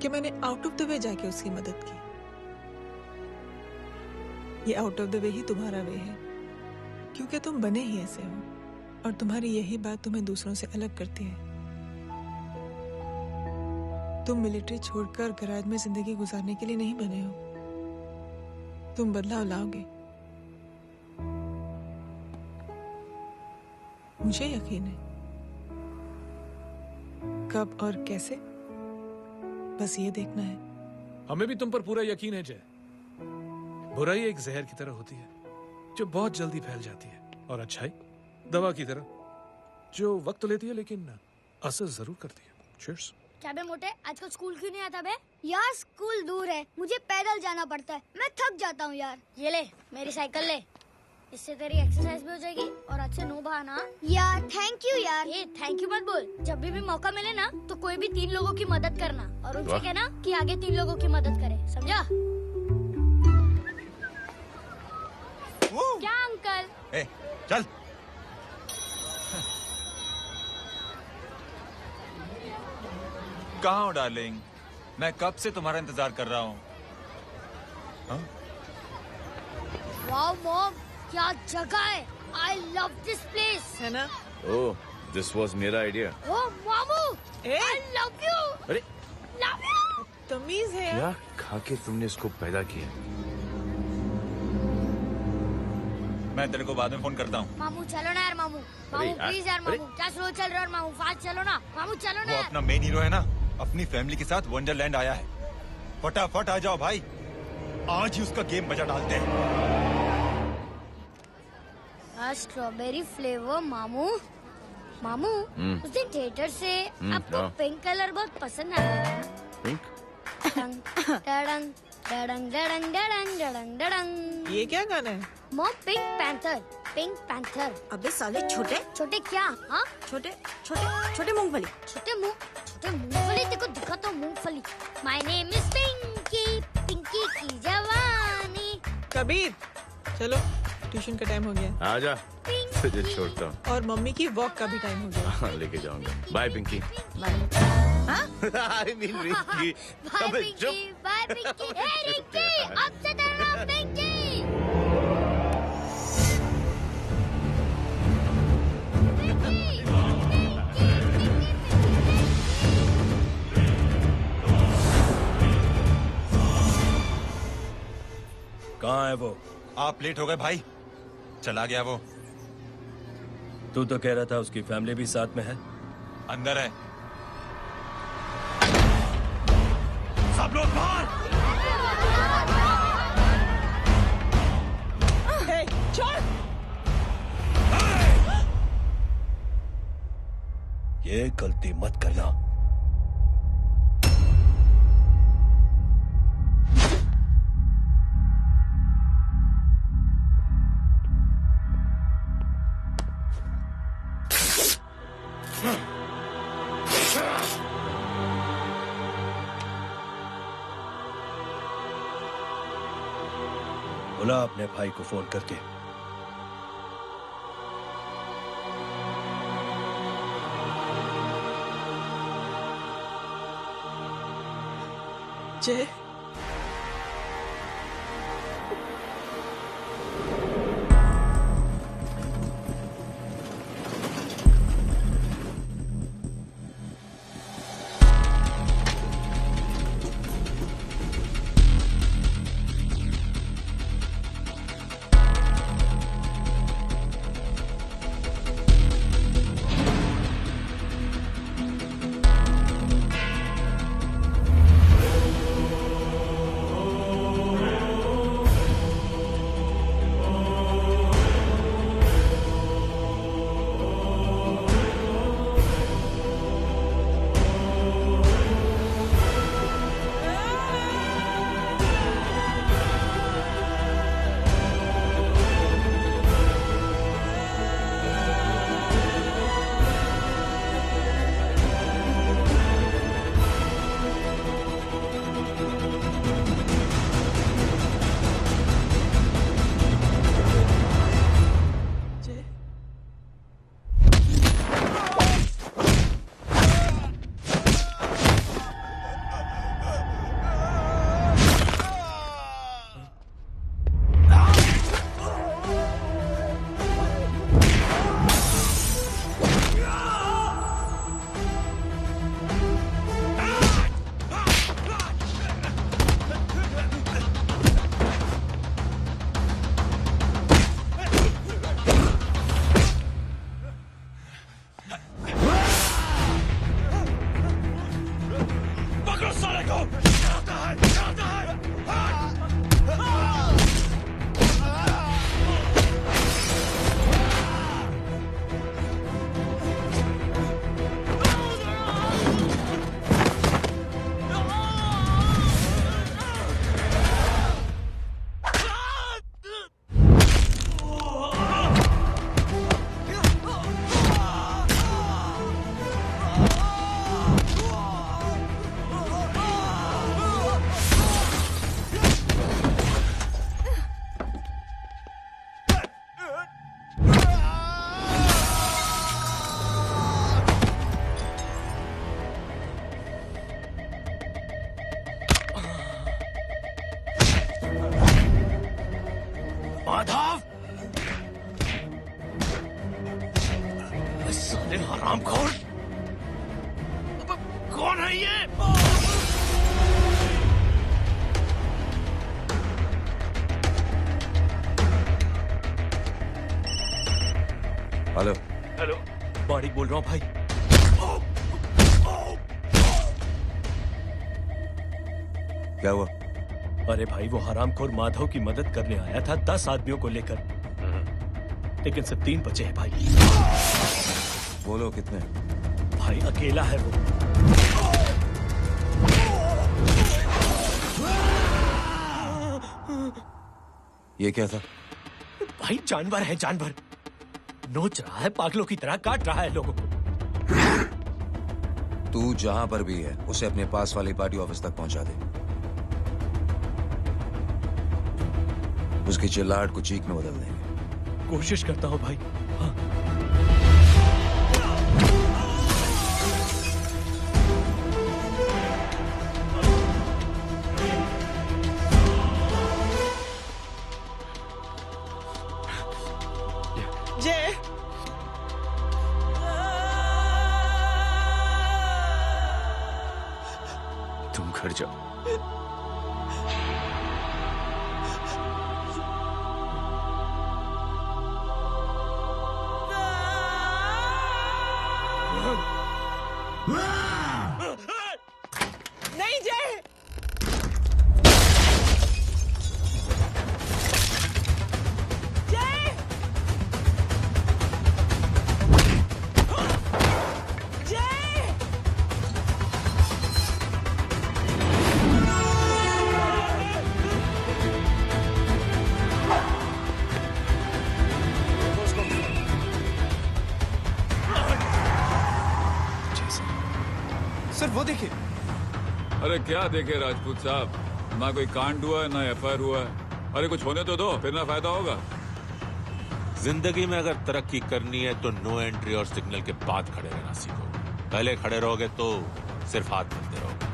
कि मैंने आउट ऑफ द वे जाके उसकी मदद की। ये आउट ऑफ द वे ही तुम्हारा वे है, क्योंकि तुम बने ही ऐसे हो और तुम्हारी यही बात तुम्हें दूसरों से अलग करती है। तुम मिलिट्री छोड़कर गराज में जिंदगी गुजारने के लिए नहीं बने हो। तुम बदलाव लाओगे, मुझे यकीन है। कब और कैसे, बस ये देखना है। हमें भी तुम पर पूरा यकीन है जय। बुराई एक जहर की तरह होती है जो बहुत जल्दी फैल जाती है, और अच्छाई दवा की तरह जो वक्त लेती है लेकिन असर जरूर करती है। चीयर्स। क्या बे मोटे, आजकल स्कूल क्यों नहीं आता बे? यार स्कूल दूर है, मुझे पैदल जाना पड़ता है, मैं थक जाता हूँ यार। ये ले मेरी साइकिल ले, इससे तेरी एक्सरसाइज भी हो जाएगी और आज से नो बहाना। यार थैंक यू यार। ये थैंक यू मत बोल, जब भी मौका मिले ना तो कोई भी 3 लोगों की मदद करना और उनसे कहना कि आगे 3 लोगों की मदद करे, समझा? क्या अंकल? ए, चल। कहाँ हो डार्लिंग? मैं कब से तुम्हारा इंतजार कर रहा हूँ। वाओ मॉम, क्या जगह है। I love this place. है ना? ओह, दिस वाज मेरा आइडिया। ओह मामू, आई लव यू। अरे लव यू। तमीज है। क्या खा के तुमने इसको पैदा किया? मैं तेरे को बाद में फोन करता हूँ। मामू चलो ना यार, मामू मामू प्लीज यार, मामू क्या स्लो चल रहे हो मामू, फास्ट चलो ना मामू, चलो ना। वो अपना मेन हीरो है ना, अपनी फैमिली के साथ वंडरलैंड आया है। फटाफट आ जाओ भाई, आज ही उसका गेम बजा डालते हैं। स्ट्रॉबेरी फ्लेवर मामू। मामू उस दिन थिएटर से आपको पिंक कलर बहुत पसंद आया। पिंक? डडंग डडंग डडंग डडंग डडंग डडंग। ये क्या गाना है? Mom pink panther, pink panther. अबे साले छोटे छोटे क्या? हाँ छोटे छोटे छोटे मूंगफली। छोटे मूंगफली देखो, दिखाता हूँ मूंगफली। My name is Pinky, Pinky की जवानी। कबीर चलो, ट्यूशन का टाइम हो गया। आजा, तुझे छोड़ता हूँ। और मम्मी की वॉक का भी टाइम हो गया। हाँ, लेके जाऊंगा। Bye Pinky. Bye. I mean Rinky. Bye Pinky, bye Pinky. Hey Rinky, अब से तेरा नाम पिंकी। कहाँ है वो? आप लेट हो गए भाई, चला गया वो। तू तो कह रहा था उसकी फैमिली भी साथ में है। अंदर है। सब लोग बाहर। छोड़। ये गलती मत करना। बुला अपने भाई को फोन करके। जय माधव, साले हरामखोर, कौन है ये? हेलो हेलो, बॉडी बोल रहा हूँ भाई। क्या हुआ? अरे भाई, वो हरामखोर माधव की मदद करने आया था 10 आदमियों को लेकर, लेकिन सिर्फ 3 बचे हैं भाई। बोलो कितने? भाई अकेला है वो। ये क्या था? भाई जानवर है, जानवर। नोच रहा है, पागलों की तरह काट रहा है लोगों को। तू जहां पर भी है उसे अपने पास वाली पार्टी ऑफिस तक पहुंचा दे। उसकी चिल्लाहट को चीख में बदल देंगे। कोशिश करता हूँ भाई। हाँ। जय तुम घर जाओ। नहीं जय, जय, जय, सर वो देखिए। अरे क्या देखे राजपूत साहब, ना कोई कांड हुआ है ना एफआईआर हुआ है। अरे कुछ होने तो दो, फिर ना फायदा होगा। जिंदगी में अगर तरक्की करनी है तो नो एंट्री और सिग्नल के बाद खड़े रहना सीखो। पहले खड़े रहोगे तो सिर्फ हाथ मिलते रहोगे।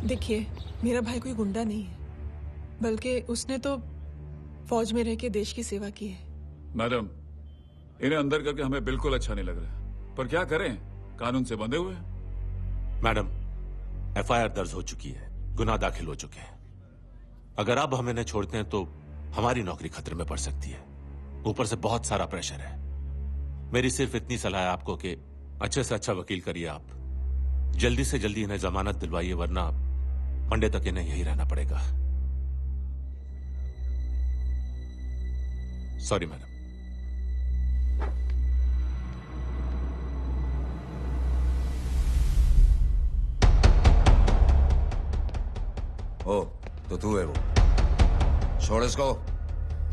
देखिए, मेरा भाई कोई गुंडा नहीं है, बल्कि उसने तो फौज में रह के देश की सेवा की है। मैडम, इन्हें अंदर करके हमें बिल्कुल अच्छा नहीं लग रहा, पर क्या करें, कानून से बंधे हुए हैं। मैडम, एफआईआर दर्ज हो चुकी है, गुनाह दाखिल हो चुके हैं। अगर अब हम इन्हें छोड़ते हैं तो हमारी नौकरी खतरे में पड़ सकती है। ऊपर से बहुत सारा प्रेशर है। मेरी सिर्फ इतनी सलाह है आपको कि अच्छे से अच्छा वकील करिए आप। जल्दी से जल्दी इन्हें जमानत दिलवाइए, वरना मंडे तक इन्हें यही रहना पड़ेगा। Sorry madam. ओ, तो तू है वो। छोड़ इसको।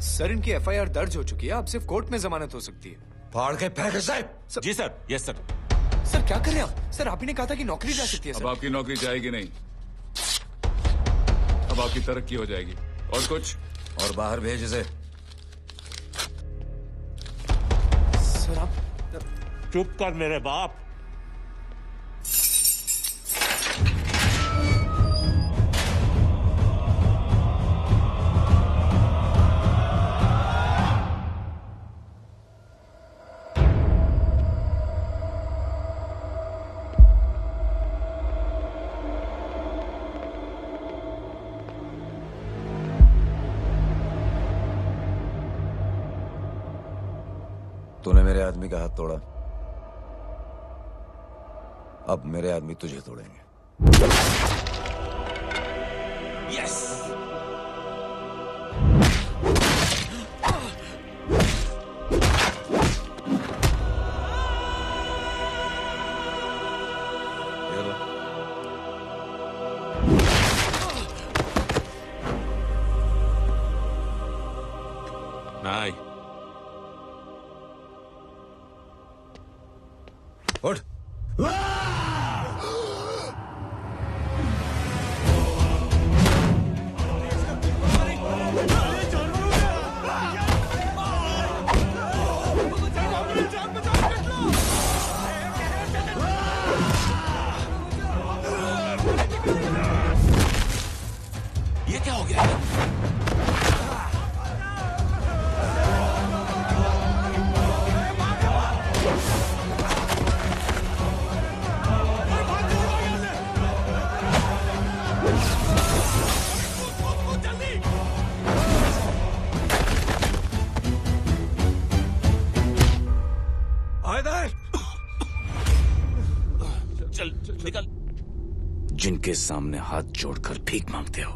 सर, इनकी एफआईआर दर्ज हो चुकी है, अब सिर्फ कोर्ट में जमानत हो सकती है। फाड़ के फेंक साहब। जी सर। Yes sir. सर क्या कर रहे हैं आप? सर, आप ही ने कहा था कि नौकरी जा सकती है। अब आपकी नौकरी जाएगी नहीं, अब आपकी तरक्की हो जाएगी। और कुछ? और बाहर भेज इसे। सर आप चुप कर मेरे बाप। तूने मेरे आदमी का हाथ तोड़ा, अब मेरे आदमी तुझे तोड़ेंगे। यस। नहीं। उठ। ये क्या हो गया? जिनके सामने हाथ जोड़कर भीख मांगते हो,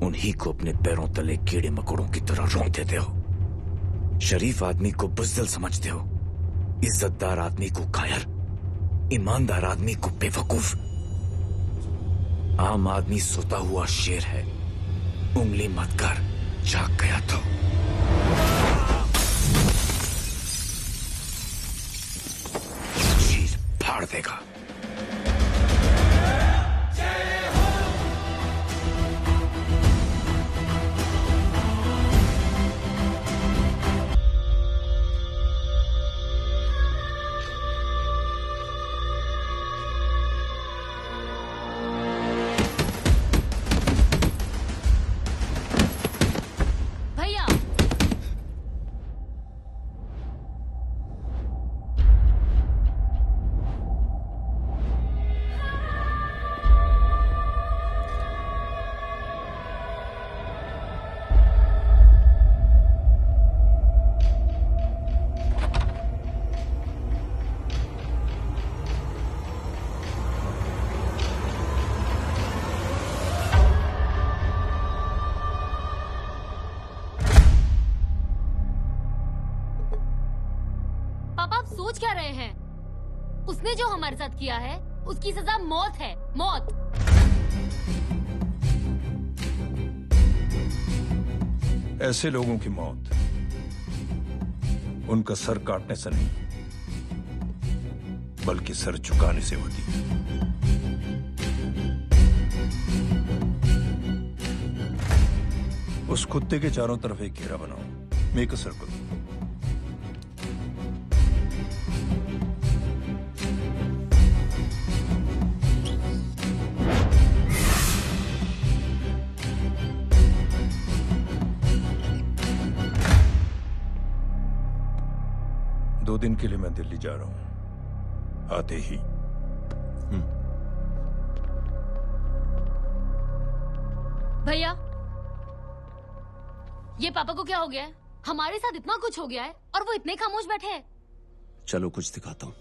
उन्हीं को अपने पैरों तले कीड़े मकोड़ों की तरह रौंद देते हो। शरीफ आदमी को बुज़दिल समझते हो, इज्जतदार आदमी को कायर, ईमानदार आदमी को बेवकूफ। आम आदमी सोता हुआ शेर है, उंगली मत कर, जाग गया तो। चीज फाड़ देगा। सोच क्या रहे हैं? उसने जो हमारे साथ किया है उसकी सजा मौत है, मौत। ऐसे लोगों की मौत उनका सर काटने से नहीं, बल्कि सर झुकाने से होती है। उस कुत्ते के चारों तरफ एक घेरा बनाओ, मेक अ सर्कल। 2 दिन के लिए मैं दिल्ली जा रहा हूं, आते ही। भैया, ये पापा को क्या हो गया है? हमारे साथ इतना कुछ हो गया है और वो इतने खामोश बैठे हैं। चलो कुछ दिखाता हूँ।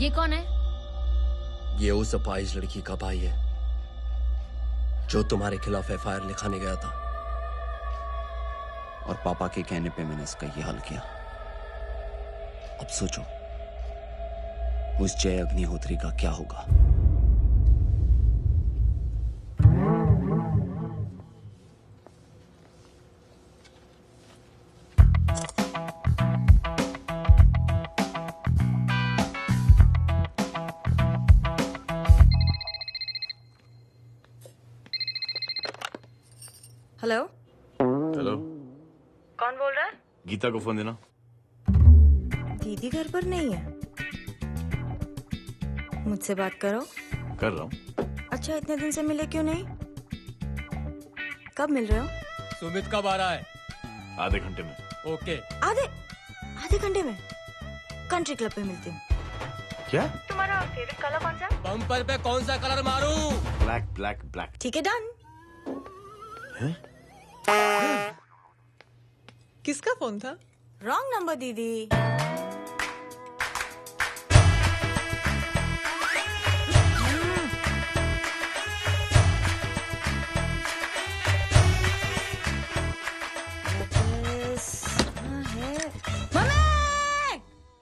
ये कौन है? ये उस अपाहिज लड़की का भाई है जो तुम्हारे खिलाफ एफआईआर लिखाने गया था, और पापा के कहने पे मैंने इसका ये हाल किया। अब सोचो उस जय अग्निहोत्री का क्या होगा। हेलो। हेलो, कौन बोल रहा है? गीता को फोन देना। दीदी घर पर नहीं है। मुझसे बात करो। कर रहा हूँ। अच्छा, इतने दिन से मिले क्यों नहीं? कब मिल रहे हो? सुमित कब आ रहा है? आधे घंटे में। ओके। आधे घंटे में कंट्री क्लब पे मिलती हूँ। क्या? तुम्हारा फेवरेट कलर कौन सा? बम्पर पे कौन सा कलर मारूं? Black black black. ठीक है, डन। किसका फोन था? रॉन्ग नंबर दीदी।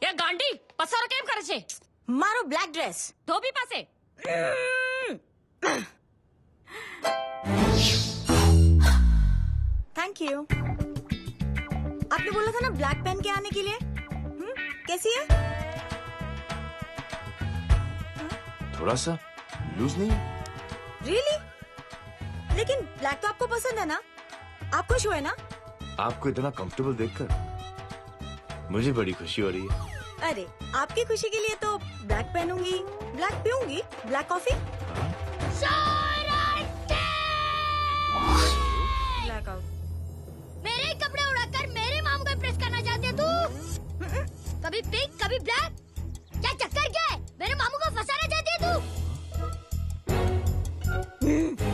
ये गांडी पसारो केम करे छे? मारो ब्लैक ड्रेस। धोबी पासे। Thank you. आपने बोला था ना ब्लैक पेन के आने के लिए। कैसी है? थोड़ा सा लूज नहीं? रियली? लेकिन ब्लैक तो आपको पसंद है ना? आप खुश हुए ना? आपको इतना कंफर्टेबल देखकर मुझे बड़ी खुशी हो रही है। अरे, आपकी खुशी के लिए तो ब्लैक पहनूंगी, ब्लैक पीऊंगी, ब्लैक कॉफी। Black out. मेरे कपड़े उड़ाकर मेरे मामू को प्रेस करना चाहती है तू? कभी पिंक कभी ब्लैक, क्या चक्कर क्या है? मेरे मामू को फंसाना चाहती है तू?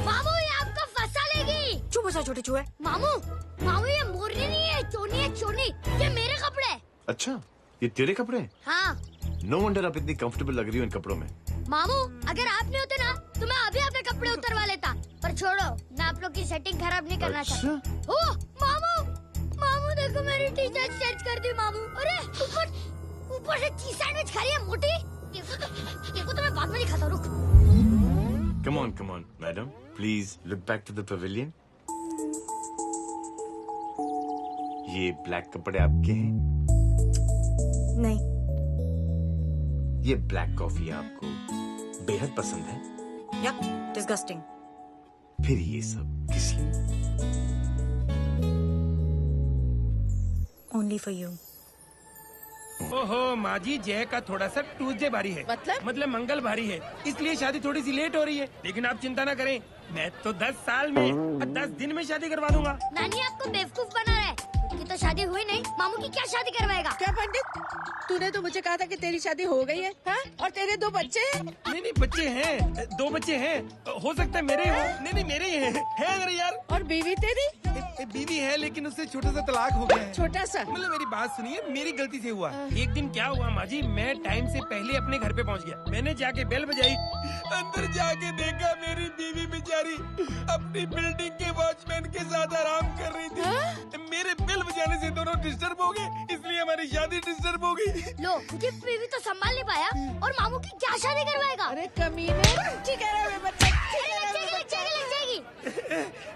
मामू ये आपको फंसा लेगी। चुप हो जा छोटे चूहे। मामू मामू ये मोरनी नहीं है, चोनी है चोनी। ये मेरे कपड़े हैं। अच्छा, ये तेरे कपड़े हैं? हाँ। नो वंडर आप इतनी कंफर्टेबल लग रही हो इन कपड़ों में। मामू अगर आप नहीं होते ना तो मैं अभी अपने कपड़े उतरवा लेता, पर छोड़ो, मैं आप लोग की सेटिंग खराब नहीं करना चाहता। ओह मामू, मामू देखो मेरी टी शर्ट चेंज कर दी मामू। अरे ऊपर से चीज सैंडविच खा रही है मोटी। देखो तो मैं बाद में दिखाता हूँ, रुक। Come on, madam. Please look back to the pavilion. ये ब्लैक कपड़े आपके हैं? नहीं। ये ब्लैक कॉफी आपको बेहद पसंद है? Yuck, disgusting. फिर ये सब किस लिए? Only for you. ओहो माजी, जय का थोड़ा सा ट्यूसडे भारी है। मतलब मंगल भारी है, इसलिए शादी थोड़ी सी लेट हो रही है। लेकिन आप चिंता ना करें, मैं तो 10 साल में 10 दिन में शादी करवा दूंगा। नानी आपको बेवकूफ बना रहा है। उसकी तो शादी हुई नहीं, मामू की क्या शादी करवाएगा? क्या पंडित, तूने तो मुझे कहा था कि तेरी शादी हो गई है, हाँ? और तेरे 2 बच्चे हैं। नहीं बच्चे हैं, 2 बच्चे हैं। हो सकता है मेरे हो। नहीं मेरे ही हैं। है अगर यार। और बीवी तेरी? बीवी है लेकिन उससे छोटा सा तलाक हो गया है। छोटा सा? मतलब मेरी बात सुनिए, मेरी गलती से हुआ। एक दिन क्या हुआ माजी, मैं टाइम से पहले अपने घर पे पहुंच गया। मैंने जाके बेल बजाई, अंदर जाके देखा मेरी बीवी बेचारी अपनी बिल्डिंग के वॉचमैन के साथ आराम कर रही थी। मेरे बेल बजाने से दोनों डिस्टर्ब हो गए, इसलिए हमारी शादी डिस्टर्ब हो गई। लो, मुझे बीवी तो संभाल नहीं पाया और मामू की क्या शादी करवाएगा? अरे कमीने, ठीक है बच्चे।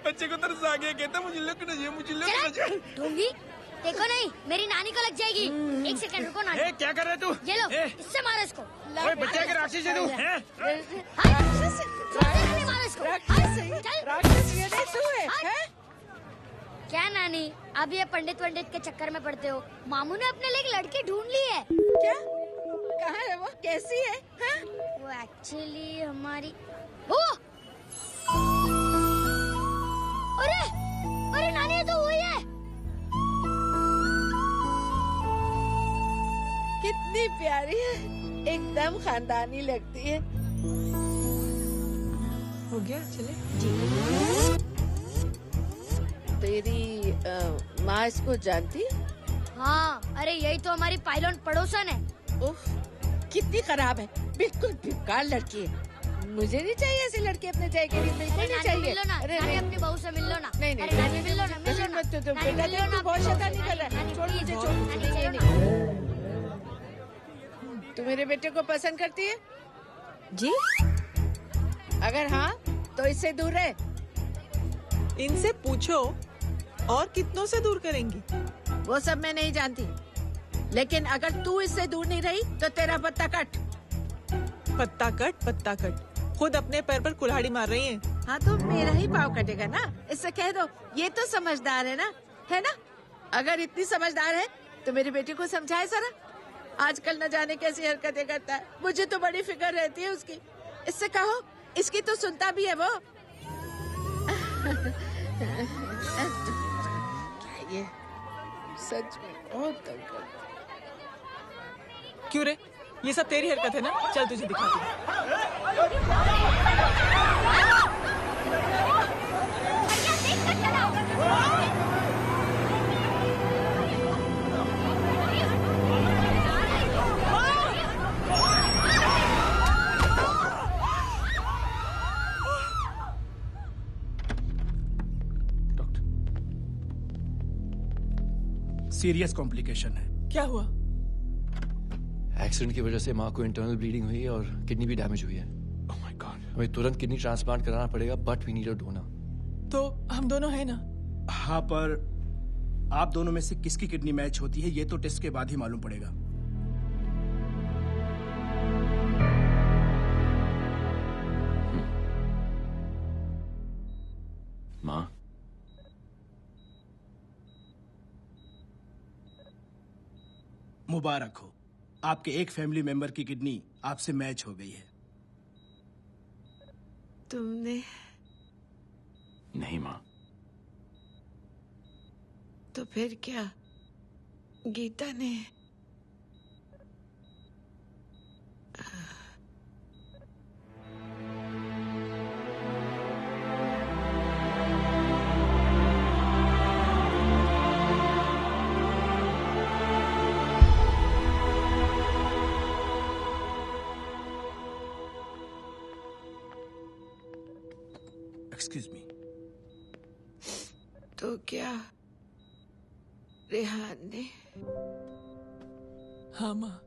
बच्चे को तरस आ गया, कहता मुझे लगना चाहिए, मुझे लगना चाहिए। दूंगी, देखो नहीं, मेरी नानी को लग जाएगी। 1 सेकंड रुको नानी। क्या कर रहे तू? ये लो, इससे मारो इसको। ओए बच्चे के राक्षस है तू, हैं? मारो इसको। क्या नानी, अब ये पंडित के चक्कर में पड़ते हो? मामू ने अपने लिए एक लड़की ढूंढ ली है। क्या? कहाँ है वो? कैसी है? हाँ? वो एक्चुअली हमारी अरे नानी, ये तो वही है। कितनी प्यारी है, एकदम खानदानी लगती है। हो गया, चले। तेरी माँ इसको जानती? हाँ, अरे यही तो हमारी पायलट पड़ोसन है। उफ, कितनी खराब है, बिल्कुल बेकार लड़की है। मुझे नहीं चाहिए ऐसी लड़की अपने जय के लिए, बिल्कुल नहीं चाहिए। मिल लो ना, अरे नानी अपनी बहू से मिल लो ना। नहीं नहीं, अरे नानी मिल लो ना, मिल लो ना। मत तो नानी बेटा, मिल लो ना, तू बहुत शैतानी कर रहा है। छोड़ मुझे, छोड़ मुझे। तू मेरे बेटे को पसंद करती है? जी। अगर हाँ तो इससे दूर रहे। इनसे पूछो और कितनों से दूर करेंगी? वो सब मैं नहीं जानती, लेकिन अगर तू इससे दूर नहीं रही तो तेरा पत्ता कट। पत्ता कट, पत्ता कट। खुद अपने पैर पर कुल्हाड़ी मार रही हैं। हाँ तो मेरा ही पाँव कटेगा ना, इससे कह दो। ये तो समझदार है ना? अगर इतनी समझदार है तो मेरी बेटी को समझाए जरा। आजकल न जाने कैसी हरकतें करता है, मुझे तो बड़ी फिक्र रहती है उसकी। इससे कहो, इसकी तो सुनता भी है वो। क्या ये सच में बहुत तंग करता है। क्यों रे, ये सब तेरी हरकत है ना? चल तुझे दिखाती हूँ। सीरियस कॉम्प्लिकेशन है। क्या हुआ? एक्सीडेंट की वजह से माँ को इंटरनल ब्लीडिंग हुई है और किडनी भी डैमेज हुई है। Oh my god. हमें तुरंत किडनी ट्रांसप्लांट कराना पड़ेगा, but we need a donor. तो हम दोनों हैं ना? हाँ, पर आप दोनों में से किसकी किडनी मैच होती है ये तो टेस्ट के बाद ही मालूम पड़ेगा। माँ, मुबारक हो, आपके एक फैमिली मेंबर की किडनी आपसे मैच हो गई है। तुमने? नहीं माँ। तो फिर क्या? गीता ने? Excuse me. तो क्या रेहान ने? हाँ माँ।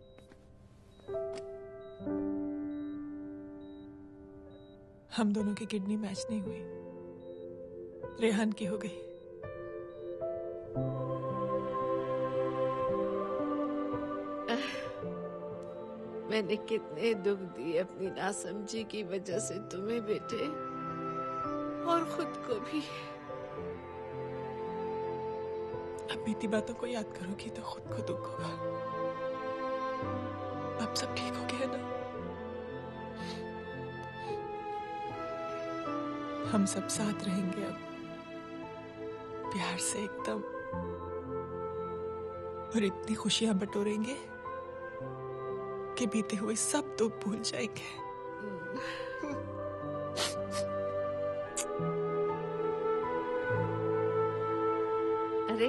हम दोनों की किडनी मैच नहीं हुई, रेहान की हो गई। मैंने कितने दुख दिए अपनी नासमझी की वजह से तुम्हें बेटे, और खुद को भी। अब बीती बातों को याद करोगी तो खुद को दुख होगा। अब सब ठीक हो गया ना? हम सब साथ रहेंगे अब, प्यार से एकदम, और इतनी खुशियां बटोरेंगे कि बीते हुए सब दुख भूल जाएंगे। अरे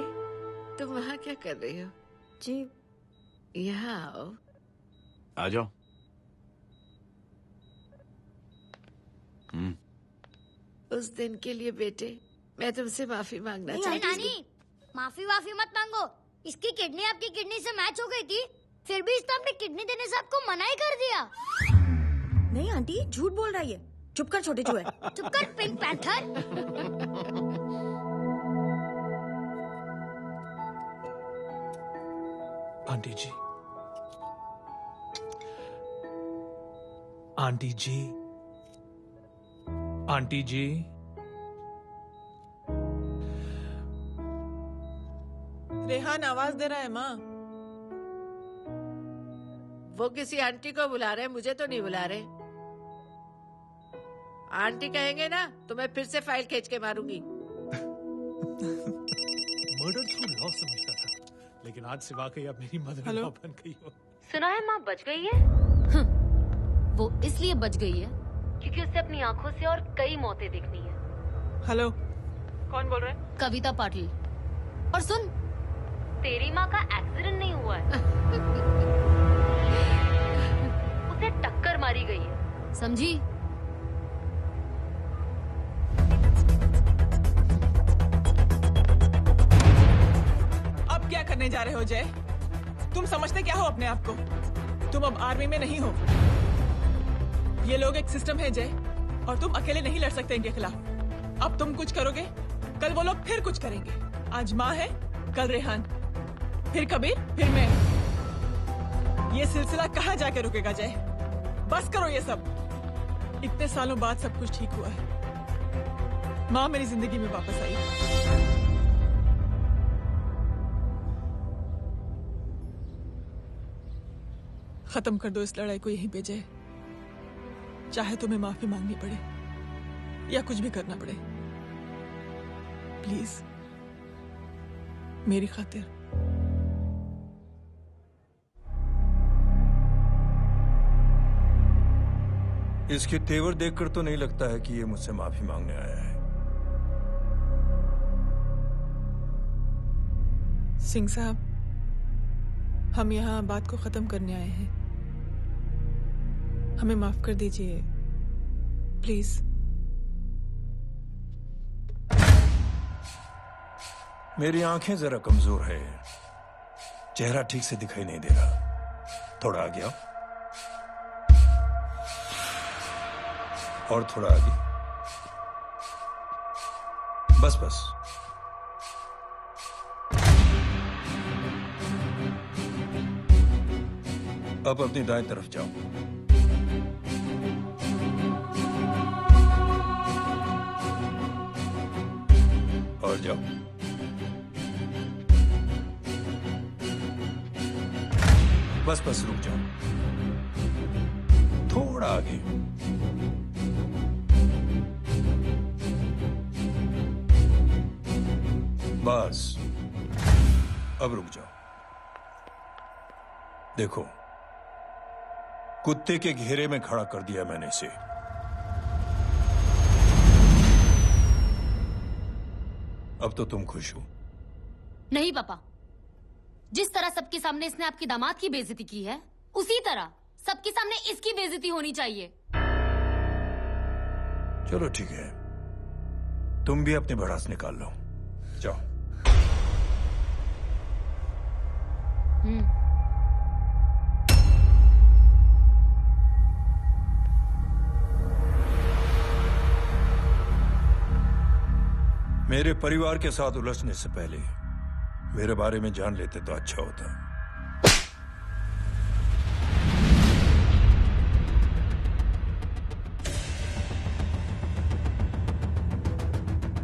तुम वहाँ क्या कर रही हो? जी। यहाँ आओ। आ जाओ। उस दिन के लिए बेटे मैं तुमसे माफी मांगना अरे चाहती हूँ। नानी, माफी वाफी मत मांगो। इसकी किडनी आपकी किडनी से मैच हो गई थी, फिर भी इसने अपनी किडनी देने से आपको मना ही कर दिया। नहीं आंटी, झूठ बोल रही है। चुप कर छोटे चूहे। चुप कर पिंक पैंथर। आंटी जी, आंटी जी, आंटी जी, रेहान आवाज दे रहा है माँ। वो किसी आंटी को बुला रहे हैं, मुझे तो नहीं बुला रहे। आंटी कहेंगे ना तो मैं फिर से फाइल खींच के मारूंगी। मर्डर थ्रू लॉ समझता था, लेकिन आज से वाकई अब मेरी मदर इन लॉ बन गई हो। सुना है माँ बच गई है। वो इसलिए बच गई है क्योंकि उसे अपनी आंखों से और कई मौतें देखनी है। हेलो, कौन बोल रहा है? कविता पाटिल। और सुन, तेरी माँ का एक्सीडेंट नहीं हुआ है, उसे टक्कर मारी गई है। समझी? अब क्या करने जा रहे हो जय? तुम समझते क्या हो अपने आप को? तुम अब आर्मी में नहीं हो। ये लोग एक सिस्टम है जय, और तुम अकेले नहीं लड़ सकते इनके खिलाफ। अब तुम कुछ करोगे, कल वो लोग फिर कुछ करेंगे। आज माँ है, कल रेहान, फिर कबीर, फिर मैं। ये सिलसिला कहाँ जाके रुकेगा जय? बस करो ये सब। इतने सालों बाद सब कुछ ठीक हुआ है। माँ मेरी जिंदगी में वापस आई। खत्म कर दो इस लड़ाई को यहीं पे जय। चाहे तुम्हें माफी मांगनी पड़े या कुछ भी करना पड़े, प्लीज मेरी खातिर। इसके तेवर देखकर तो नहीं लगता है कि ये मुझसे माफी मांगने आया है। सिंह साहब, हम यहाँ बात को खत्म करने आए हैं। हमें माफ कर दीजिए प्लीज। मेरी आंखें जरा कमजोर है, चेहरा ठीक से दिखाई नहीं दे रहा। थोड़ा आगे आओ, और थोड़ा आगे। बस बस। अब अपनी दाएं तरफ जाओ। और जाओ। बस बस रुक जाओ, थोड़ा आगे। बस अब रुक जाओ। देखो, कुत्ते के घेरे में खड़ा कर दिया मैंने इसे। अब तो तुम खुश हो? नहीं पापा, जिस तरह सबके सामने इसने आपकी दामाद की बेइज्जती की है, उसी तरह सबके सामने इसकी बेइज्जती होनी चाहिए। चलो ठीक है, तुम भी अपनी भड़ास निकाल लो। जाओ। मेरे परिवार के साथ उलझने से पहले मेरे बारे में जान लेते तो अच्छा होता।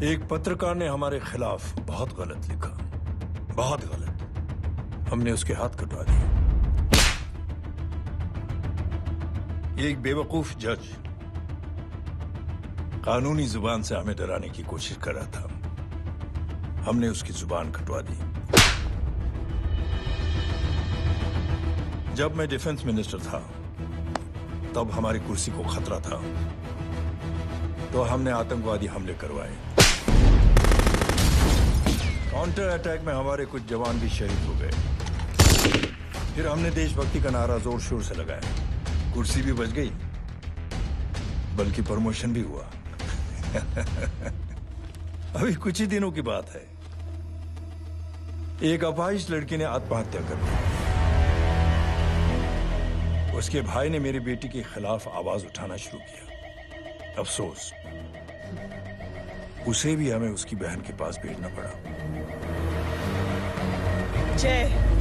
एक पत्रकार ने हमारे खिलाफ बहुत गलत लिखा, बहुत गलत। हमने उसके हाथ कटवा दिए। एक बेवकूफ जज कानूनी जुबान से हमें डराने की कोशिश कर रहा था। हमने उसकी जुबान कटवा दी। जब मैं डिफेंस मिनिस्टर था, तब हमारी कुर्सी को खतरा था, तो हमने आतंकवादी हमले करवाए। काउंटर अटैक में हमारे कुछ जवान भी शहीद हो गए। फिर हमने देशभक्ति का नारा जोर शोर से लगाया। कुर्सी भी बच गई, बल्कि प्रमोशन भी हुआ। अभी कुछ ही दिनों की बात है, एक अपाहिज लड़की ने आत्महत्या कर ली। उसके भाई ने मेरी बेटी के खिलाफ आवाज उठाना शुरू किया। अफसोस, उसे भी हमें उसकी बहन के पास भेजना पड़ा। जय,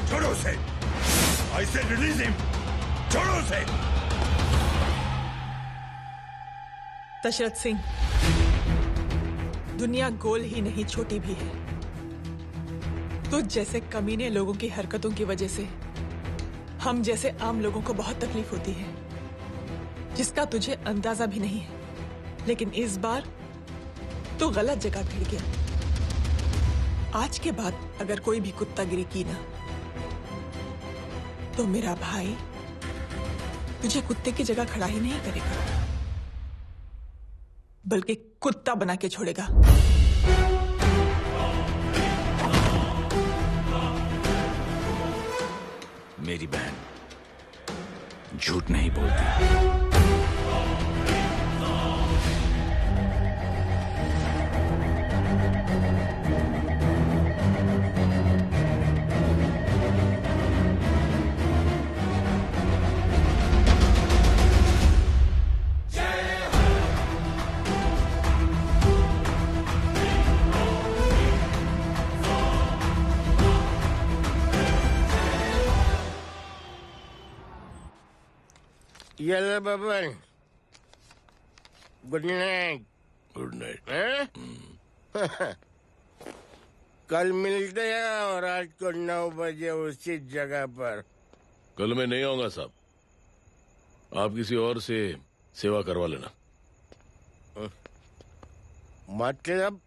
छोड़ो उसे। I said release him. छोड़ो उसे। दशरथ सिंह, दुनिया गोल ही नहीं छोटी भी है। तुझ जैसे कमीने लोगों की हरकतों की वजह से हम जैसे आम लोगों को बहुत तकलीफ होती है, जिसका तुझे अंदाजा भी नहीं है। लेकिन इस बार तो गलत जगह भिड़ गया। आज के बाद अगर कोई भी कुत्तागिरी की ना, तो मेरा भाई तुझे कुत्ते की जगह खड़ा ही नहीं करेगा, बल्कि कुत्ता बना के छोड़ेगा। मेरी बहन झूठ नहीं बोलती। Yellow Baban, good night. Good night. कल मिलते हैं और रात को 9 बजे उसी जगह पर। कल मैं नहीं आऊंगा साहब, आप किसी और से सेवा करवा लेना। मतलब?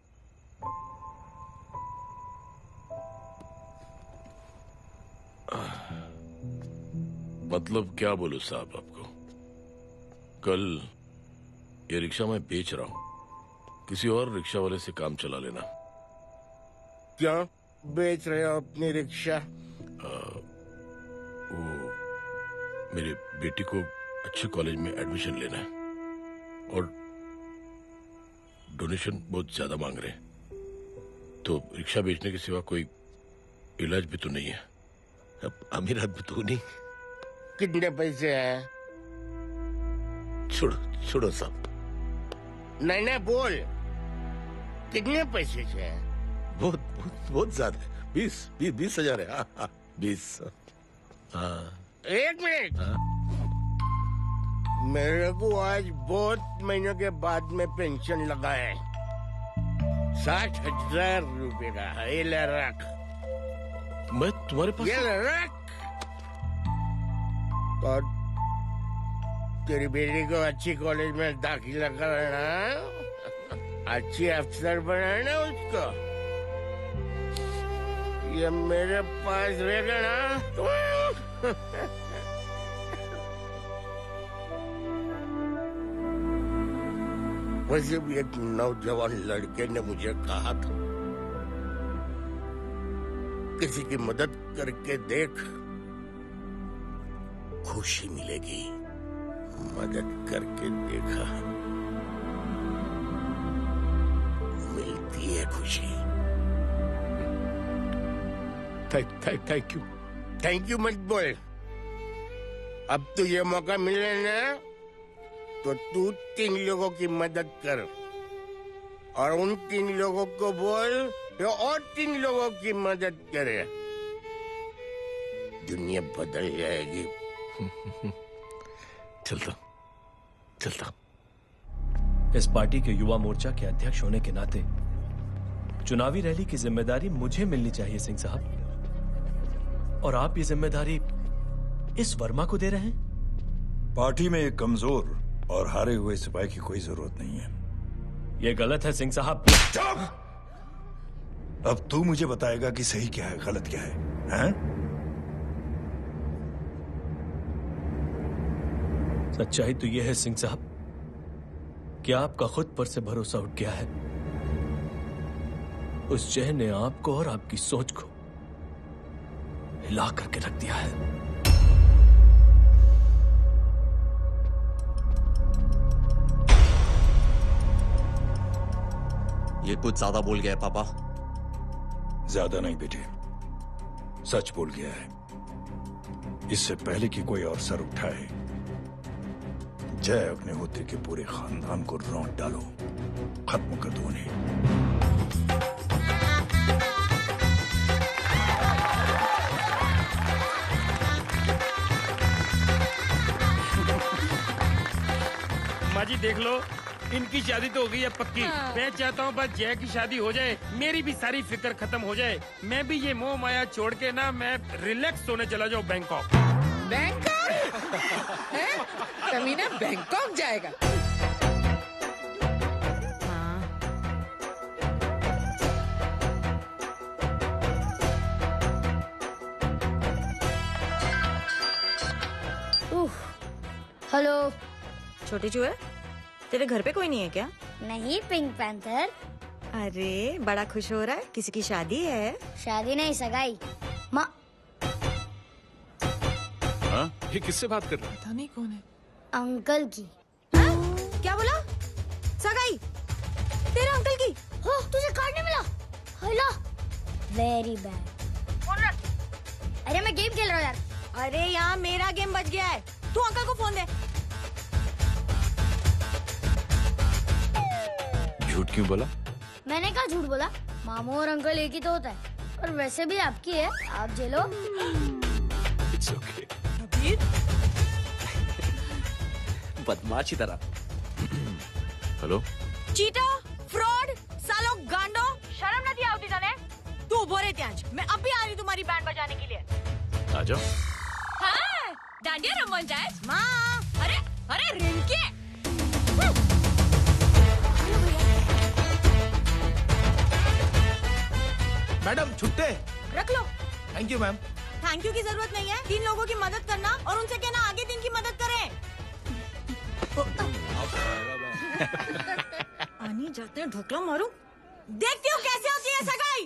मतलब क्या बोलूं साहब आपको। कल ये रिक्शा मैं बेच रहा हूं, किसी और रिक्शा वाले से काम चला लेना। क्या बेच रहे हो अपनी रिक्शा? वो मेरी बेटी को अच्छे कॉलेज में एडमिशन लेना है और डोनेशन बहुत ज्यादा मांग रहे हैं, तो रिक्शा बेचने के सिवा कोई इलाज भी तो नहीं है। अब अमीर आदमी तो नहीं। कितने पैसे हैं? छोड़ो छोड़ो साहब। नहीं बोल, कितने पैसे से हैं? बहुत बहुत बहुत ज्यादा है। 20,000 है। हाँ 20। हाँ 1 मिनट। मेरे को आज बहुत महीनों के बाद में पेंशन लगा है। 60,000 रुपए का है। ये ले रख। मैं तुम्हारे पास? ये ले रख। और तेरी बेटी को अच्छी कॉलेज में दाखिला कराना, अच्छी अफसर बनाना उसको। ये मेरे पास रहेगा ना। वैसे भी एक नौजवान लड़के ने मुझे कहा था, किसी की मदद करके देख, खुशी मिलेगी। मदद करके देखा, मिलती है खुशी। Thank you. थैंक यू मत बोल। अब तो ये मौका मिले ना, तो तू 3 लोगों की मदद कर और उन 3 लोगों को बोल जो और 3 लोगों की मदद करे। दुनिया बदल जाएगी। चलता। इस पार्टी के युवा मोर्चा के अध्यक्ष होने के नाते चुनावी रैली की जिम्मेदारी मुझे मिलनी चाहिए सिंह साहब, और आप ये जिम्मेदारी इस वर्मा को दे रहे हैं। पार्टी में एक कमजोर और हारे हुए सिपाही की कोई जरूरत नहीं है। ये गलत है सिंह साहब। अब तू मुझे बताएगा कि सही क्या है, गलत क्या है? सच्चाई तो यह है सिंह साहब कि आपका खुद पर से भरोसा उठ गया है। उस जय ने आपको और आपकी सोच को हिला करके रख दिया है। ये कुछ ज्यादा बोल गया है पापा। ज्यादा नहीं बेटे, सच बोल गया है। इससे पहले कि कोई और सर उठाए, जय अग्निहोत्री के पूरे खानदान को रौंद डालो, खत्म कर दो उन्हें। माँ जी देख लो, इनकी शादी तो हो गई है पक्की। हाँ। मैं चाहता हूँ बस जय की शादी हो जाए, मेरी भी सारी फिक्र खत्म हो जाए, मैं भी ये मोह माया छोड़ के ना मैं रिलैक्स होने चला जाऊँ बैंकॉक। बैंकॉक? कमीना बैंकॉक जाएगा? हेलो। छोटे चूहे, तेरे घर पे कोई नहीं है क्या? नहीं, पिंक पैंथर। अरे बड़ा खुश हो रहा है, किसी की शादी है? शादी नहीं, सगाई। माँ ये किससे बात कर रहा है? पता नहीं कौन है। अंकल की। क्या बोला? सगाई तेरे अंकल की? हो, तुझे कार्ड नहीं मिला? Hello, very bad. अरे मैं गेम खेल रहा हूँ यार। अरे यहाँ मेरा गेम बच गया है, तू अंकल को फोन दे। झूठ क्यों बोला? मैंने कहा झूठ बोला? मामू और अंकल एक ही तो होता है, और वैसे भी आपकी है, आप झेलो। It's okay. बदमाश की तरह। हेलो, चीटा, फ्रॉड, सालो गांडो, शर्म नहीं आती तने? तू उभो रे त्यांज, मैं अब भी आ रही तुम्हारी बैंड बजाने के लिए। आ जाओ। हाँ, डांडिया रमन जाए। माँ, अरे रिंकी। मैडम छुट्टे रख लो। Thank you ma'am. Thank you की जरूरत नहीं है, 3 लोगों की मदद करना और उनसे कहना आगे 3 की मदद करें। आनी जाते हैं ढोकला मारूं। देखती हो कैसे होती है सगाई?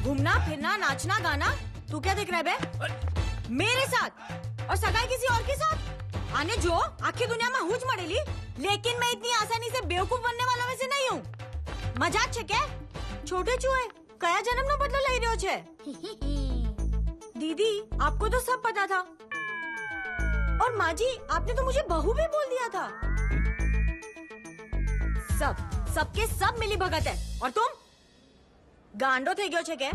घूमना फिरना नाचना गाना, तू क्या देख रहा है बे? मेरे साथ और सगाई किसी और के साथ? आने जो आखिर दुनिया में हुज मड़ेली, लेकिन मैं इतनी आसानी से बेवकूफ बनने वालों में से नहीं हूँ। मजाक छे क्या? छोटे चूहे कया जन्म नो बदलो लई रह्यो छे? दीदी आपको तो सब पता था, और माँ जी आपने तो मुझे बहू भी बोल दिया था। सबके सब मिली भगत है, और तुम गांडो थे गयो छे क्या?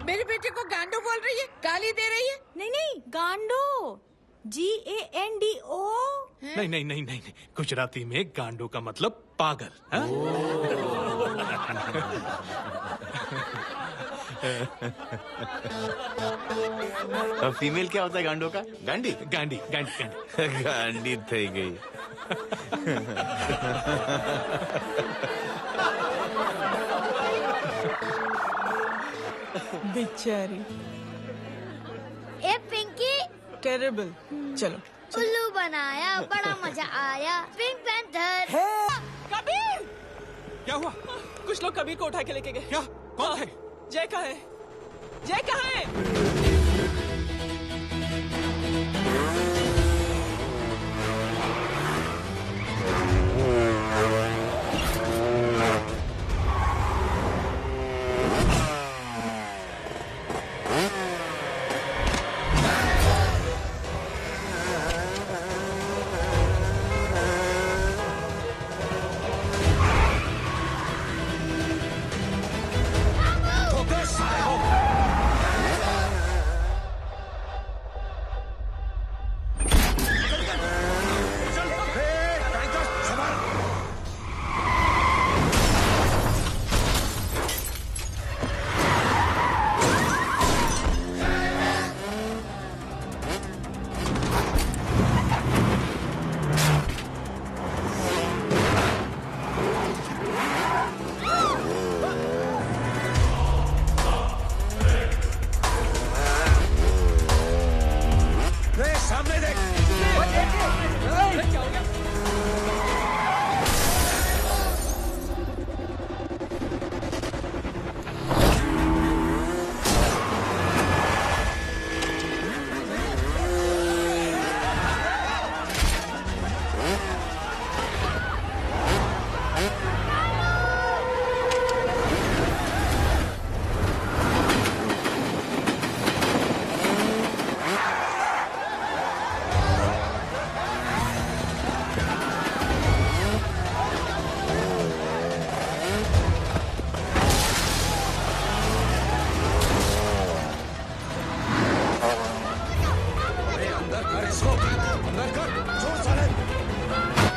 मेरे बेटे को गांडो बोल रही है, गाली दे रही है? नहीं, गांडो, GANDO। नहीं, गुजराती में गांडो का मतलब पागल। हाँ? फीमेल क्या होता है गांडो का? गांडी। गांडी थई गई। बेचारी। ए पिंकी, टेरेबल। चलो उल्लू बनाया, बड़ा मजा आया। Pink Panther. कबीर! क्या हुआ? कुछ लोग कबीर को उठा के लेके गए। क्या? कौन है? जय कहाँ है? जय कहाँ है? अंदर कर इसको, अंदर कर, जोर से।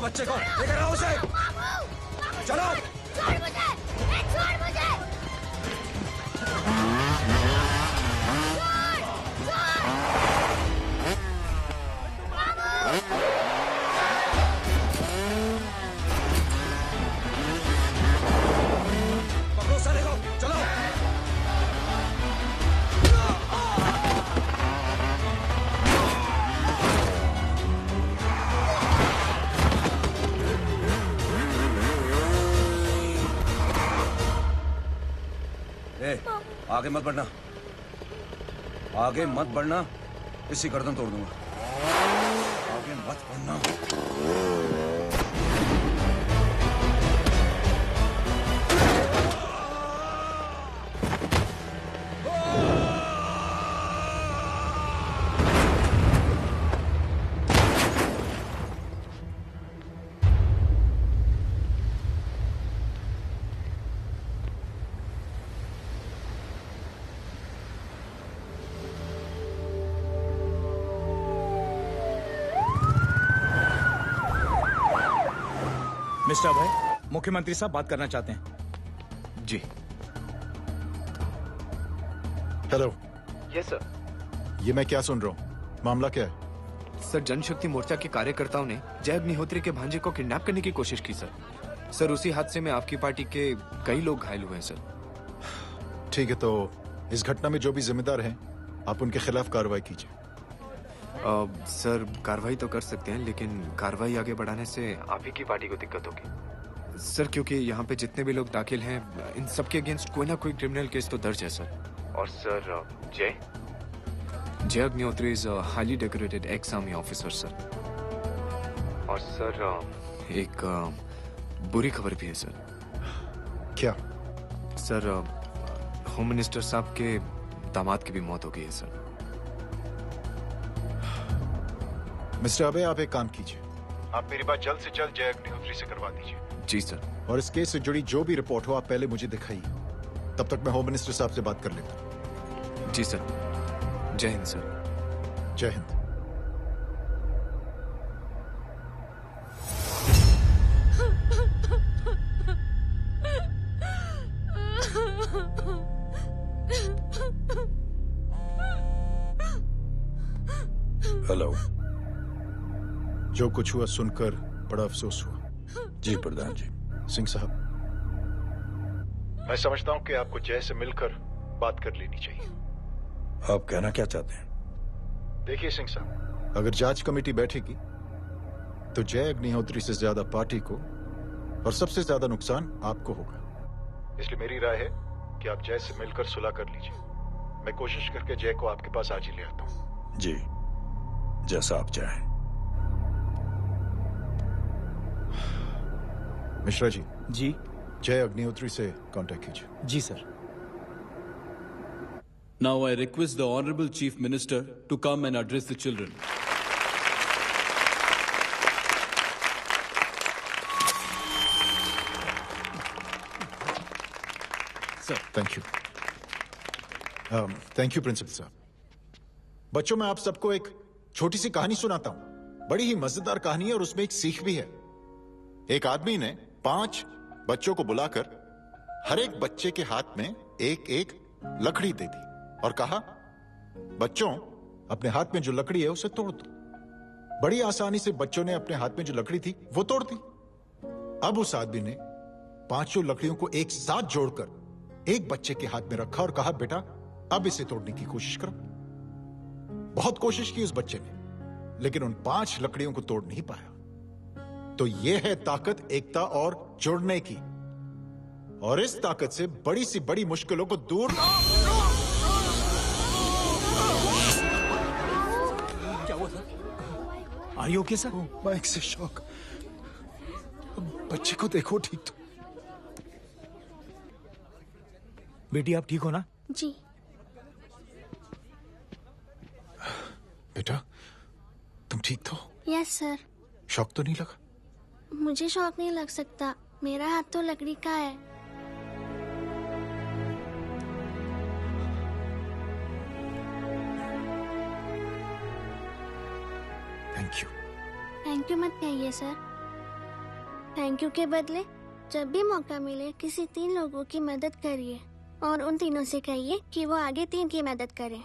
देखो बच्चे को, लेकर आओ उसे। चलो। छोड़ मुझे, छोड़ मुझे। पकड़ो साले को, चलो। ए, आगे मत बढ़ना, आगे मत बढ़ना, इसी गर्दन तोड़ दूंगा। आगे मत बढ़ना। मिस्टर अभय, मुख्यमंत्री साहब बात करना चाहते हैं। जी। हेलो। Yes sir. ये मैं क्या सुन रहा हूँ? मामला क्या है? सर, जनशक्ति मोर्चा के कार्यकर्ताओं ने जय अग्निहोत्री के भांजे को किडनैप करने की कोशिश की सर। सर, उसी हादसे में आपकी पार्टी के कई लोग घायल हुए हैं सर। ठीक है, तो इस घटना में जो भी जिम्मेदार हैं, आप उनके खिलाफ कार्रवाई कीजिए। सर, कार्रवाई तो कर सकते हैं, लेकिन कार्रवाई आगे बढ़ाने से आप ही की पार्टी को दिक्कत होगी सर, क्योंकि यहाँ पे जितने भी लोग दाखिल हैं, इन सबके अगेंस्ट कोई ना कोई क्रिमिनल केस तो दर्ज है सर। और सर, जय Agnihotri is highly decorated ex army officer sir. और सर, एक बुरी खबर भी है सर। क्या? सर, होम मिनिस्टर साहब के दामाद की भी मौत हो गई है सर। मिस्टर अबे, आप एक काम कीजिए, आप मेरी बात जल्द से जल्द जय अग्निहोत्री से करवा दीजिए। जी सर। और इस केस से जुड़ी जो भी रिपोर्ट हो, आप पहले मुझे दिखाइए, तब तक मैं होम मिनिस्टर साहब से बात कर लेता हूँ। जी सर। जय हिंद सर। जय हिंद। हेलो। जो कुछ हुआ सुनकर बड़ा अफसोस हुआ। जी प्रधान जी। सिंह साहब, मैं समझता हूं कि आपको जय से मिलकर बात कर लेनी चाहिए। आप कहना क्या चाहते हैं? देखिए सिंह साहब, अगर जांच कमेटी बैठेगी तो जय अग्निहोत्री से ज्यादा पार्टी को और सबसे ज्यादा नुकसान आपको होगा। इसलिए मेरी राय है कि आप जय से मिलकर सुलह कर लीजिए। मैं कोशिश करके जय को आपके पास आज ही ले आता हूं। जी, जैसा आप चाहें। मिश्रा जी। जी। जय अग्निहोत्री से कांटेक्ट कीजिए। जी sir. Now I request the Honorable Chief Minister to come and address the children. Sir, thank you. Thank you, principal साहब। बच्चों, मैं आप सबको एक छोटी सी कहानी सुनाता हूं। बड़ी ही मजेदार कहानी है और उसमें एक सीख भी है। एक आदमी ने 5 बच्चों को बुलाकर हर एक बच्चे के हाथ में एक एक लकड़ी दे दी और कहा, बच्चों, अपने हाथ में जो लकड़ी है उसे तोड़ दो। बड़ी आसानी से बच्चों ने अपने हाथ में जो लकड़ी थी वो तोड़ दी। अब उस आदमी ने 5 लकड़ियों को एक साथ जोड़कर एक बच्चे के हाथ में रखा और कहा, बेटा, अब इसे तोड़ने की कोशिश करो। बहुत कोशिश की उस बच्चे ने, लेकिन उन 5 लकड़ियों को तोड़ नहीं पाया। तो यह है ताकत एकता और जुड़ने की, और इस ताकत से बड़ी सी बड़ी मुश्किलों को दूर। क्या हुआ sir? Are you okay sir? Mike से शॉक। बच्चे को देखो ठीक तो। बेटी, आप ठीक हो ना? जी। बेटा, तुम ठीक तो? Yes sir. शॉक तो नहीं लगा? मुझे शौक नहीं लग सकता, मेरा हाथ तो लकड़ी का है। Thank you. थैंक यू मत कहिए सर, थैंक यू के बदले जब भी मौका मिले किसी 3 लोगों की मदद करिए और उन तीनों से कहिए कि वो आगे 3 की मदद करें।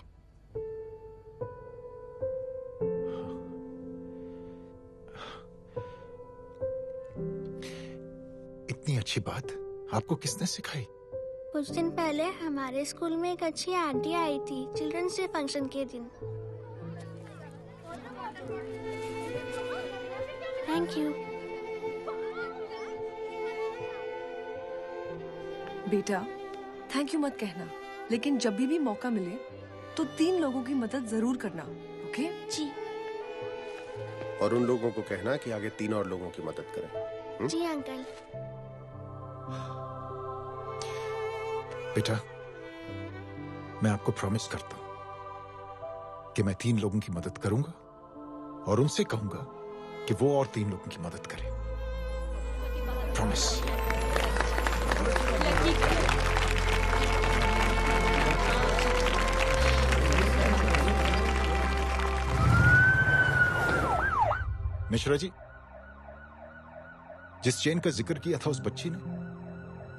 इतनी अच्छी बात आपको किसने सिखाई? कुछ दिन पहले हमारे स्कूल में एक अच्छी आंटी आई थी चिल्ड्रंस डे फंक्शन के दिन। Thank you. बेटा थैंक यू मत कहना, लेकिन जब भी मौका मिले तो 3 लोगों की मदद जरूर करना, ओके? जी। और उन लोगों को कहना कि आगे 3 और लोगों की मदद करें। जी अंकल। बेटा, मैं आपको प्रॉमिस करता हूं कि मैं 3 लोगों की मदद करूंगा और उनसे कहूंगा कि वो और 3 लोगों की मदद करें। प्रॉमिस। मिश्रा जी, जिस चेन का जिक्र किया था उस बच्ची ने,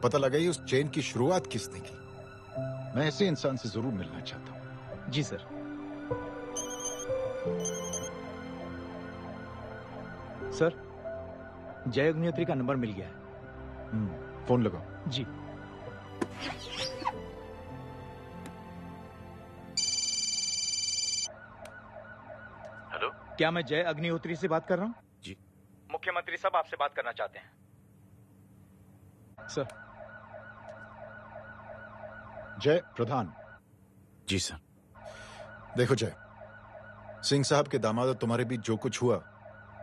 पता लगाइए उस चेन की शुरुआत किसने की। मैं ऐसे इंसान से जरूर मिलना चाहता हूं। जी सर। सर, जय अग्निहोत्री का नंबर मिल गया है। फोन लगाओ। जी। हेलो, क्या मैं जय अग्निहोत्री से बात कर रहा हूँ? जी। मुख्यमंत्री साहब आपसे बात करना चाहते हैं। सर। जय प्रधान। जी सर। देखो जय, सिंह साहब के दामाद और तुम्हारे बीच जो कुछ हुआ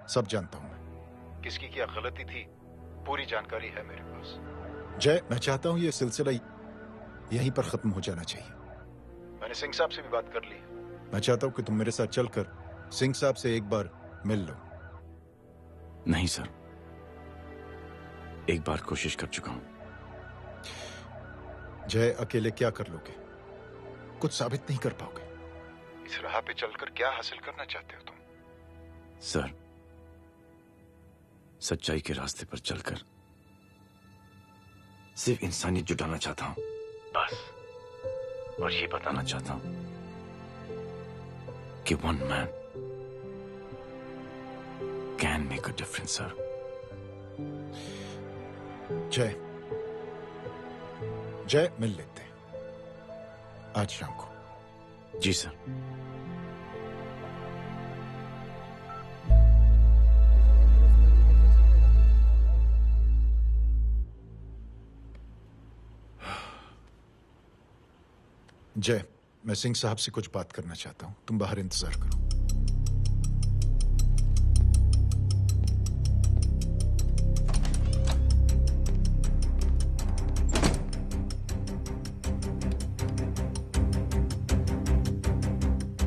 सब जानता हूं मैं। किसकी क्या गलती थी पूरी जानकारी है मेरे पास। जय, मैं चाहता हूं ये सिलसिला यहीं पर खत्म हो जाना चाहिए। मैंने सिंह साहब से भी बात कर ली है। मैं चाहता हूं कि तुम मेरे साथ चलकर सिंह साहब से एक बार मिल लो। नहीं सर, एक बार कोशिश कर चुका हूं। जय, अकेले क्या कर लोगे? कुछ साबित नहीं कर पाओगे। इस राह पे चलकर क्या हासिल करना चाहते हो तुम? सर, सच्चाई के रास्ते पर चलकर सिर्फ इंसानियत जुटाना चाहता हूं, बस। और ये बताना चाहता हूं कि one man can make a difference sir. जय, जय, मिल लेते हैं आज शाम को। जी सर। जय, मैं सिंह साहब से कुछ बात करना चाहता हूं। तुम बाहर इंतजार करो।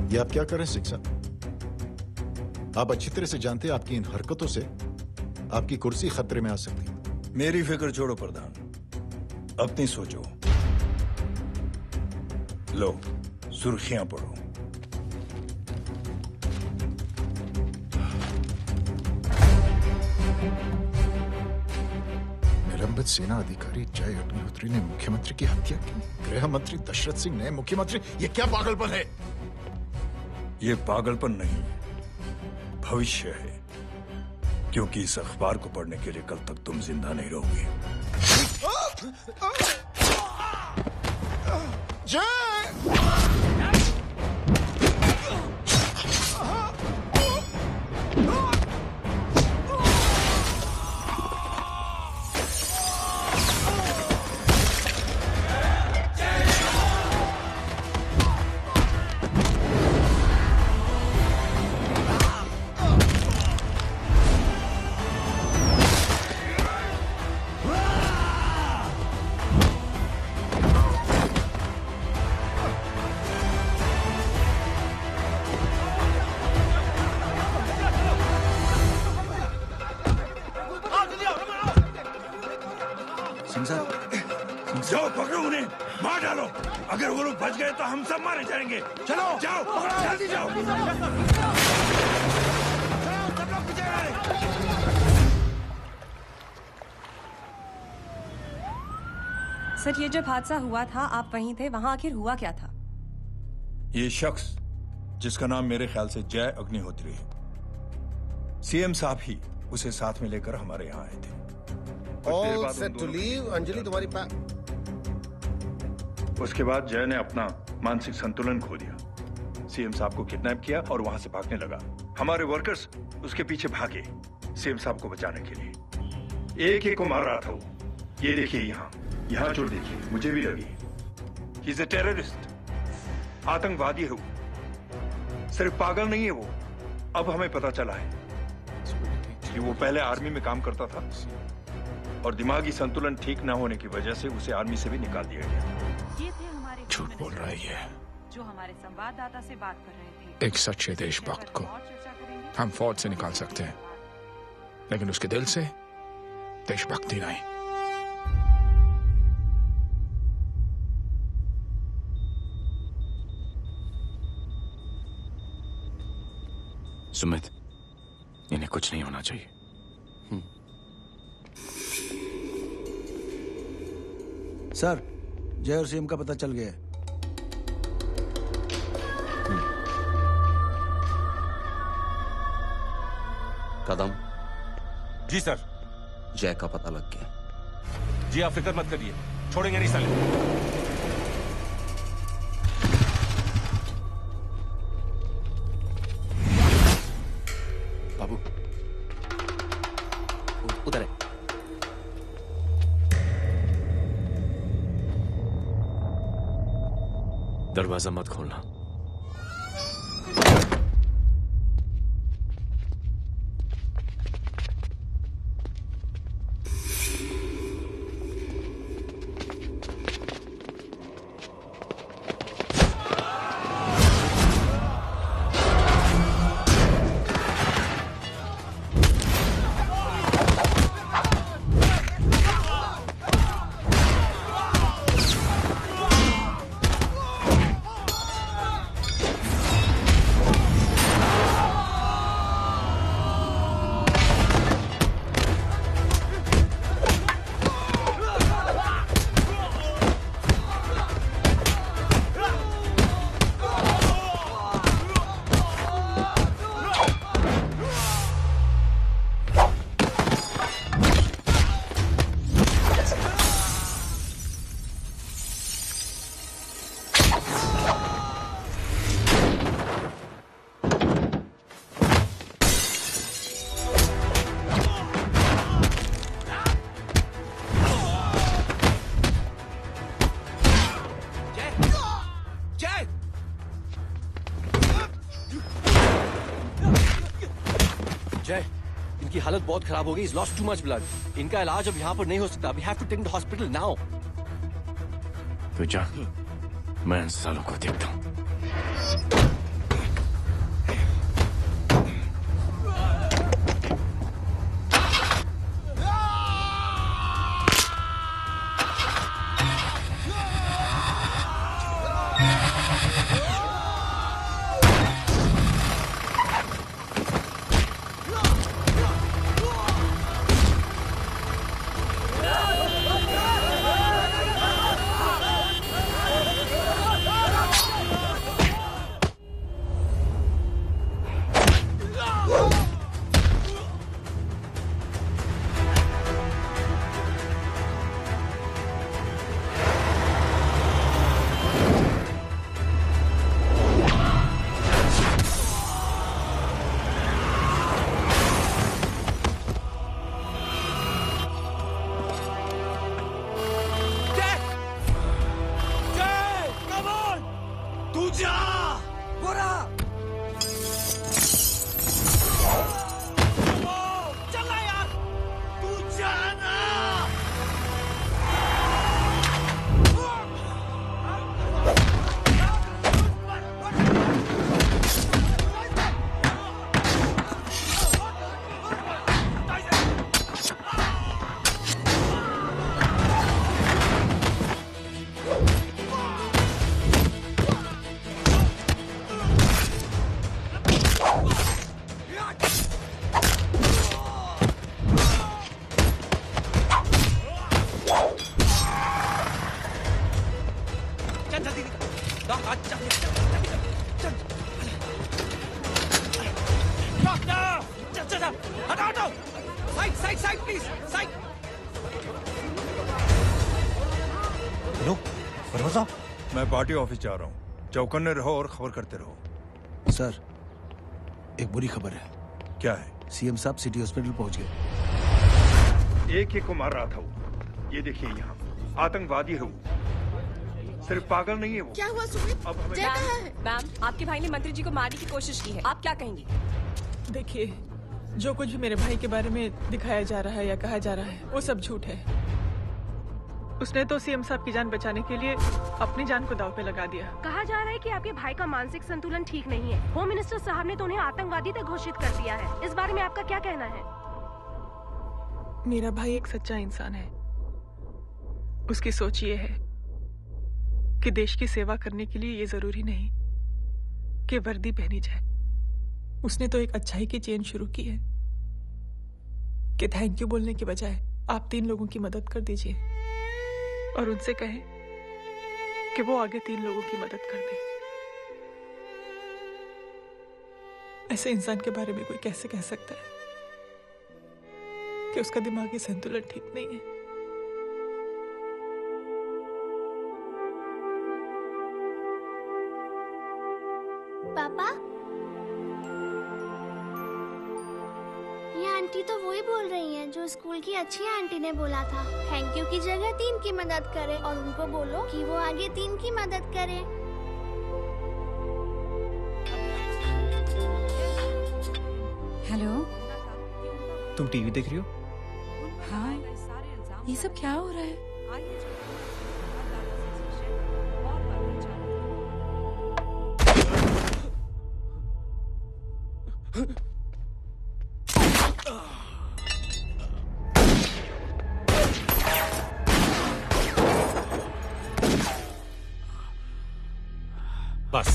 ये आप क्या कर रहे हैं सिंह साहब? आप अच्छी तरह से जानते हैं आपकी इन हरकतों से आपकी कुर्सी खतरे में आ सकती है। मेरी फिक्र छोड़ो प्रधान, अपनी सोचो। लो, सुर्खियां पढ़ो। निलंबित सेना अधिकारी जय अग्निहोत्री ने मुख्यमंत्री की हत्या की। गृह मंत्री दशरथ सिंह ने मुख्यमंत्री, ये क्या पागलपन है? ये पागलपन नहीं, भविष्य है, क्योंकि इस अखबार को पढ़ने के लिए कल तक तुम जिंदा नहीं रहोगे। जाओ पकड़ो उन्हें, मार डालो। अगर वो लोग बच गए तो हम सब मारे जाएंगे। चलो जाओ, जल्दी जाओ। सर, ये जब हादसा हुआ था आप वहीं थे, वहां आखिर हुआ क्या था? ये शख्स जिसका नाम मेरे ख्याल से जय अग्निहोत्री है, सीएम साहब ही उसे साथ में लेकर हमारे यहाँ आए थे। All set to leave. Anjali तुम्हारी उसके बाद जय ने अपना मानसिक संतुलन खो दिया, सीएम साहब को किडनैप किया और वहां से भागने लगा। हमारे वर्कर्स उसके पीछे भागे सीएम साहब को बचाने के लिए। एक एक को मार रहा था वो। ये देखिए यहाँ चोट देखिए, मुझे भी लगी। ही इज ए टेररिस्ट, आतंकवादी है वो, सिर्फ पागल नहीं है वो। अब हमें पता चला है कि वो पहले आर्मी में काम करता था और दिमागी संतुलन ठीक न होने की वजह से उसे आर्मी से भी निकाल दिया गया। ये थे हमारे झूठ बोल रहा है ये। जो हमारे संवाददाता से बात कर रहे थे। एक सच्चे देशभक्त को हम फौज से निकाल सकते हैं, लेकिन उसके दिल से देशभक्ति नहीं। सुमित, इन्हें कुछ नहीं होना चाहिए। सर, जय और सीएम का पता चल गया है। कदम। जी सर। जय का पता लग गया। जी आप फिक्र मत करिए, छोड़ेंगे नहीं साले। बाबू उधर है। दरवाजा मत खोलना। जय, इनकी हालत बहुत खराब हो गई। Lost too much blood. इनका इलाज अब यहाँ पर नहीं हो सकता। We have to take the hospital now. तो जा, मैं इन सालों को देखता हूँ। भरोसा? मैं पार्टी ऑफिस जा रहा हूँ। चौकन्ने रहो और खबर करते रहो। सर, एक बुरी खबर है। क्या है? सीएम साहब सिटी हॉस्पिटल पहुंच गए। एक को मार रहा था वो। ये देखिए यहाँ आतंकवादी है वो। सिर्फ पागल नहीं है वो। क्या हुआ सुमित? अब हमें जय कहाँ है? मैम, आपके भाई ने मंत्री जी को मारने की कोशिश की है, आप क्या कहेंगी? देखिए, जो कुछ भी मेरे भाई के बारे में दिखाया जा रहा है या कहा जा रहा है वो सब झूठ है। उसने तो सीएम साहब की जान बचाने के लिए अपनी जान को दांव पे लगा दिया। कहा जा रहा है कि आपके भाई का मानसिक संतुलन ठीक नहीं है। होम मिनिस्टर साहब ने तो उन्हें आतंकवादी तक घोषित कर दिया है। इस बारे में आपका क्या कहना है? मेरा भाई एक सच्चा इंसान है। उसकी सोच ये है कि देश की सेवा करने के लिए ये जरूरी नहीं कि वर्दी पहनी जाए। उसने तो एक अच्छाई की चेन शुरू की है कि थैंक यू बोलने के बजाय आप 3 लोगों की मदद कर दीजिए और उनसे कहें कि वो आगे 3 लोगों की मदद कर दे। ऐसे इंसान के बारे में कोई कैसे कह सकता है कि उसका दिमागी संतुलन ठीक नहीं है? पापा, ये आंटी तो वही बोल रही हैं जो स्कूल की अच्छी आंटी ने बोला था, थैंक यू की जगह 3 की मदद करें और उनको बोलो कि वो आगे 3 की मदद करें। हेलो, तुम टीवी देख रही हो? हाँ, ये सब क्या हो रहा है? बस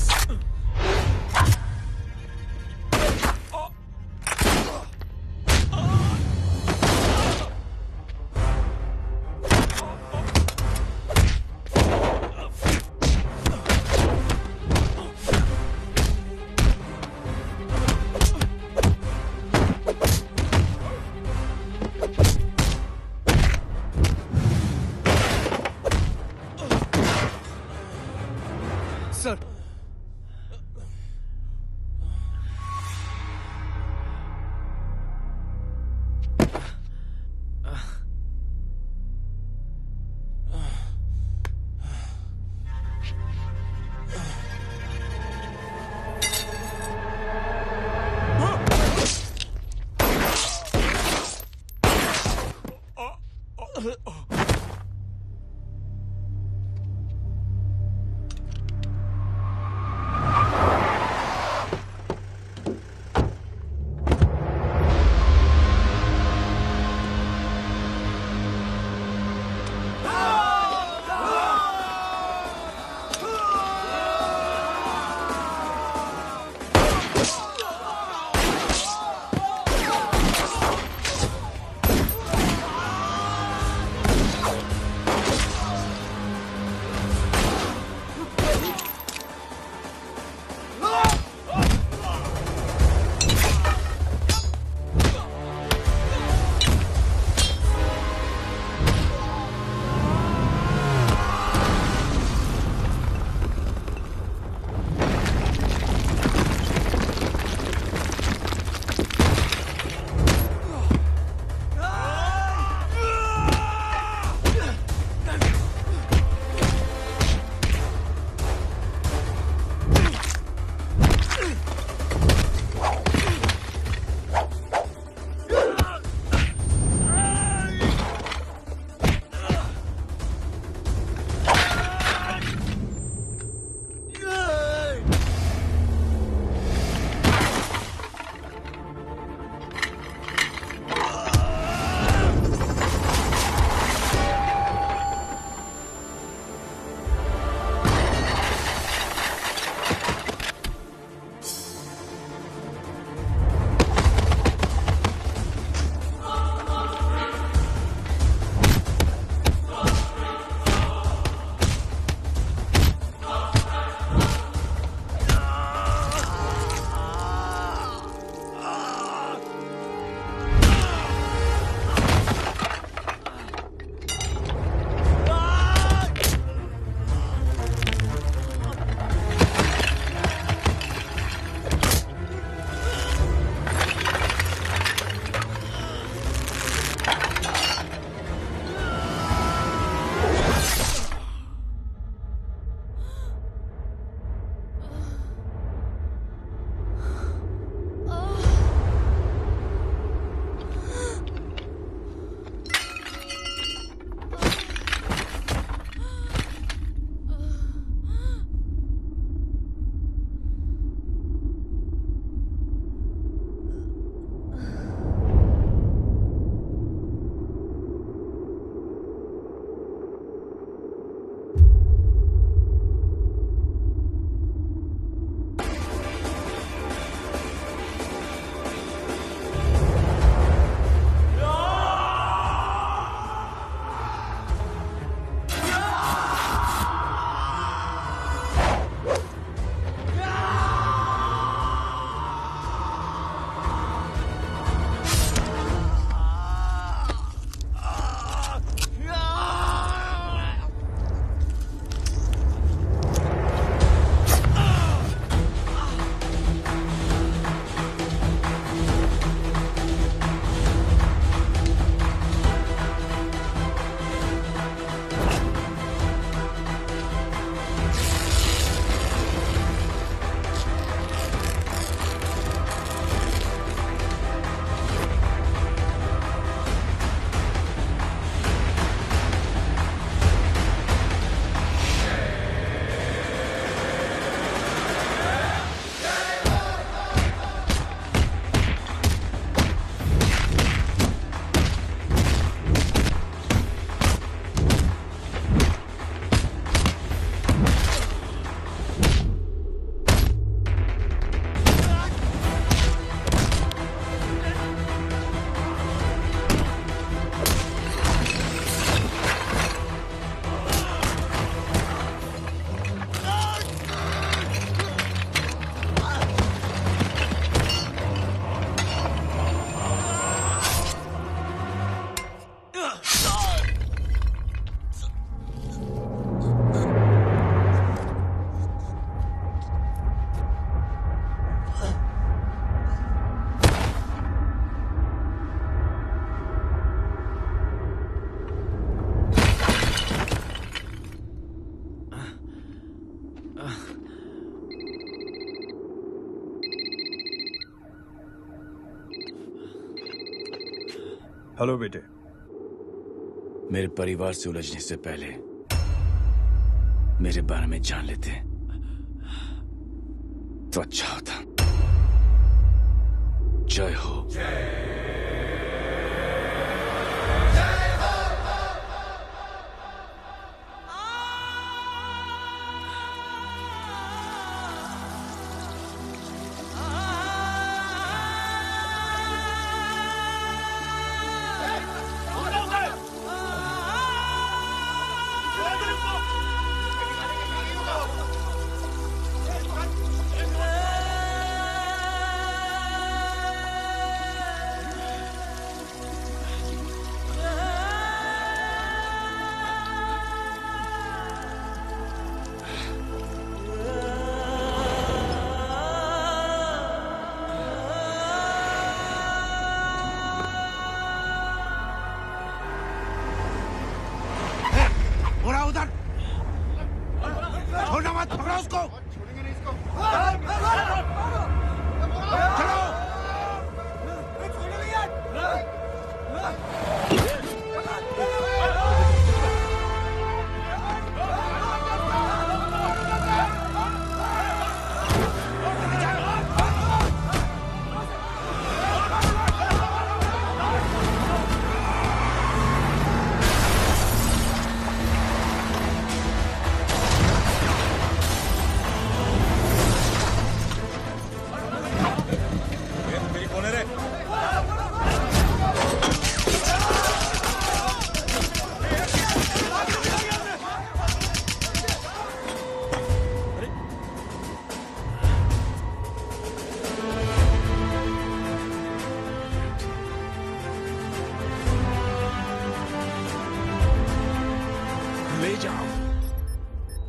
सर, हेलो बेटे। मेरे परिवार से उलझने से पहले मेरे बारे में जान लेते तो अच्छा होता। जय हो।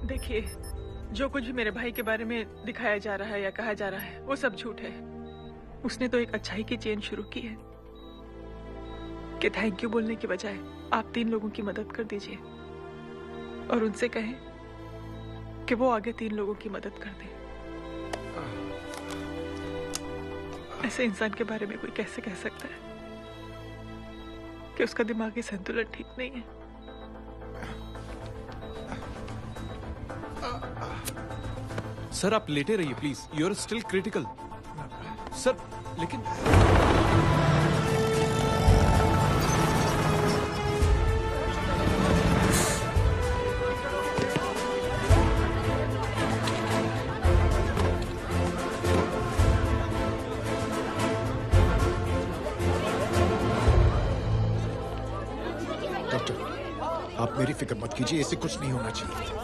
देखिए, जो कुछ भी मेरे भाई के बारे में दिखाया जा रहा है या कहा जा रहा है वो सब झूठ है। उसने तो एक अच्छाई की चेन शुरू की है कि थैंक यू बोलने की बजाय आप 3 लोगों की मदद कर दीजिए और उनसे कहें कि वो आगे 3 लोगों की मदद कर दे। ऐसे इंसान के बारे में कोई कैसे कह सकता है कि उसका दिमागी संतुलन ठीक नहीं है? सर आप लेटे रहिए please, you are still critical. Sir लेकिन डॉक्टर, आप मेरी फिक्र मत कीजिए, इसे कुछ नहीं होना चाहिए।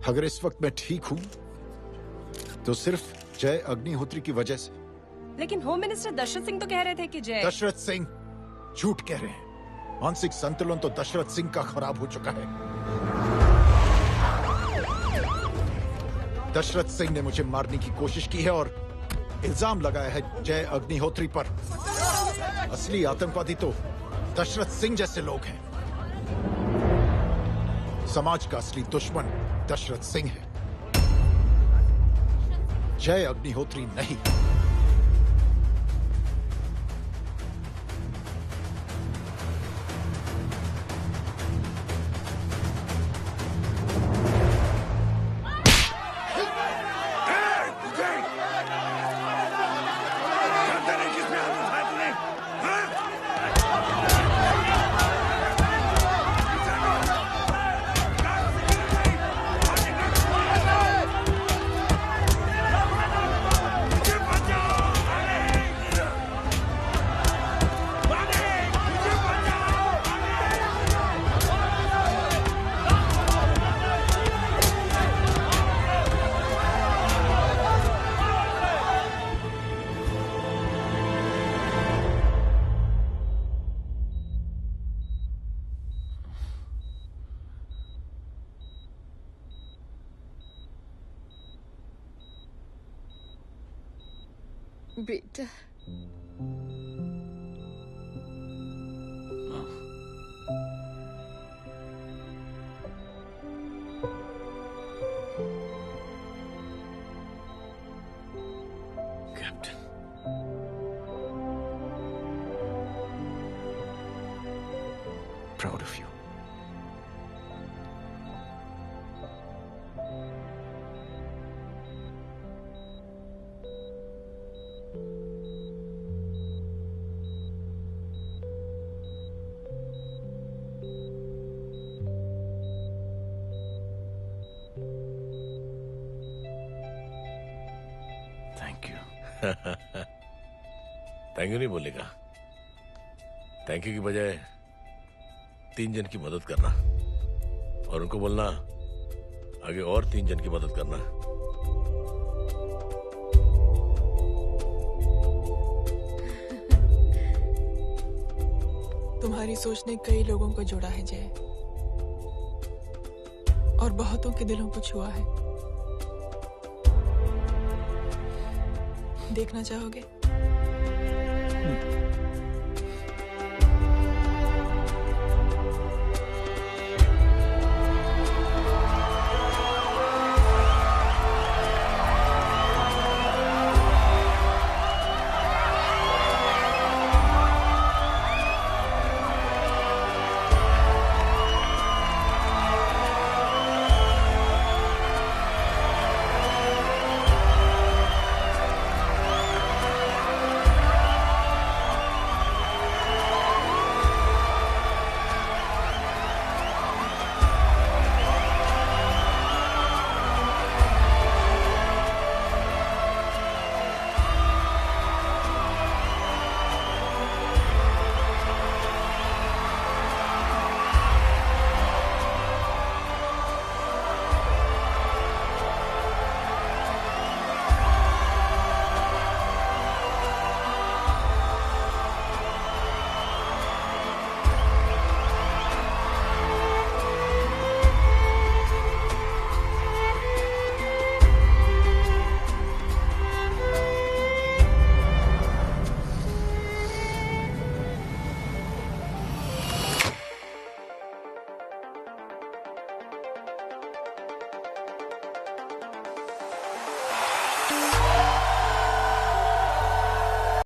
अगर इस वक्त मैं ठीक हूं तो सिर्फ जय अग्निहोत्री की वजह से। लेकिन होम मिनिस्टर दशरथ सिंह तो कह रहे थे कि जय। दशरथ सिंह झूठ कह रहे हैं। मानसिक संतुलन तो दशरथ सिंह का खराब हो चुका है। दशरथ सिंह ने मुझे मारने की कोशिश की है और इल्जाम लगाया है जय अग्निहोत्री पर। असली आतंकवादी तो दशरथ सिंह जैसे लोग हैं। समाज का असली दुश्मन दशरथ सिंह है, जय अग्निहोत्री नहीं। डॉक्टर बेटा Proud of you. Thank you. Thank you नहीं बोलेगा, थैंक यू की बजाय 3 जन की मदद करना और उनको बोलना आगे और 3 जन की मदद करना। तुम्हारी सोच ने कई लोगों को जोड़ा है जय, और बहुतों के दिलों को छुआ है। देखना चाहोगे?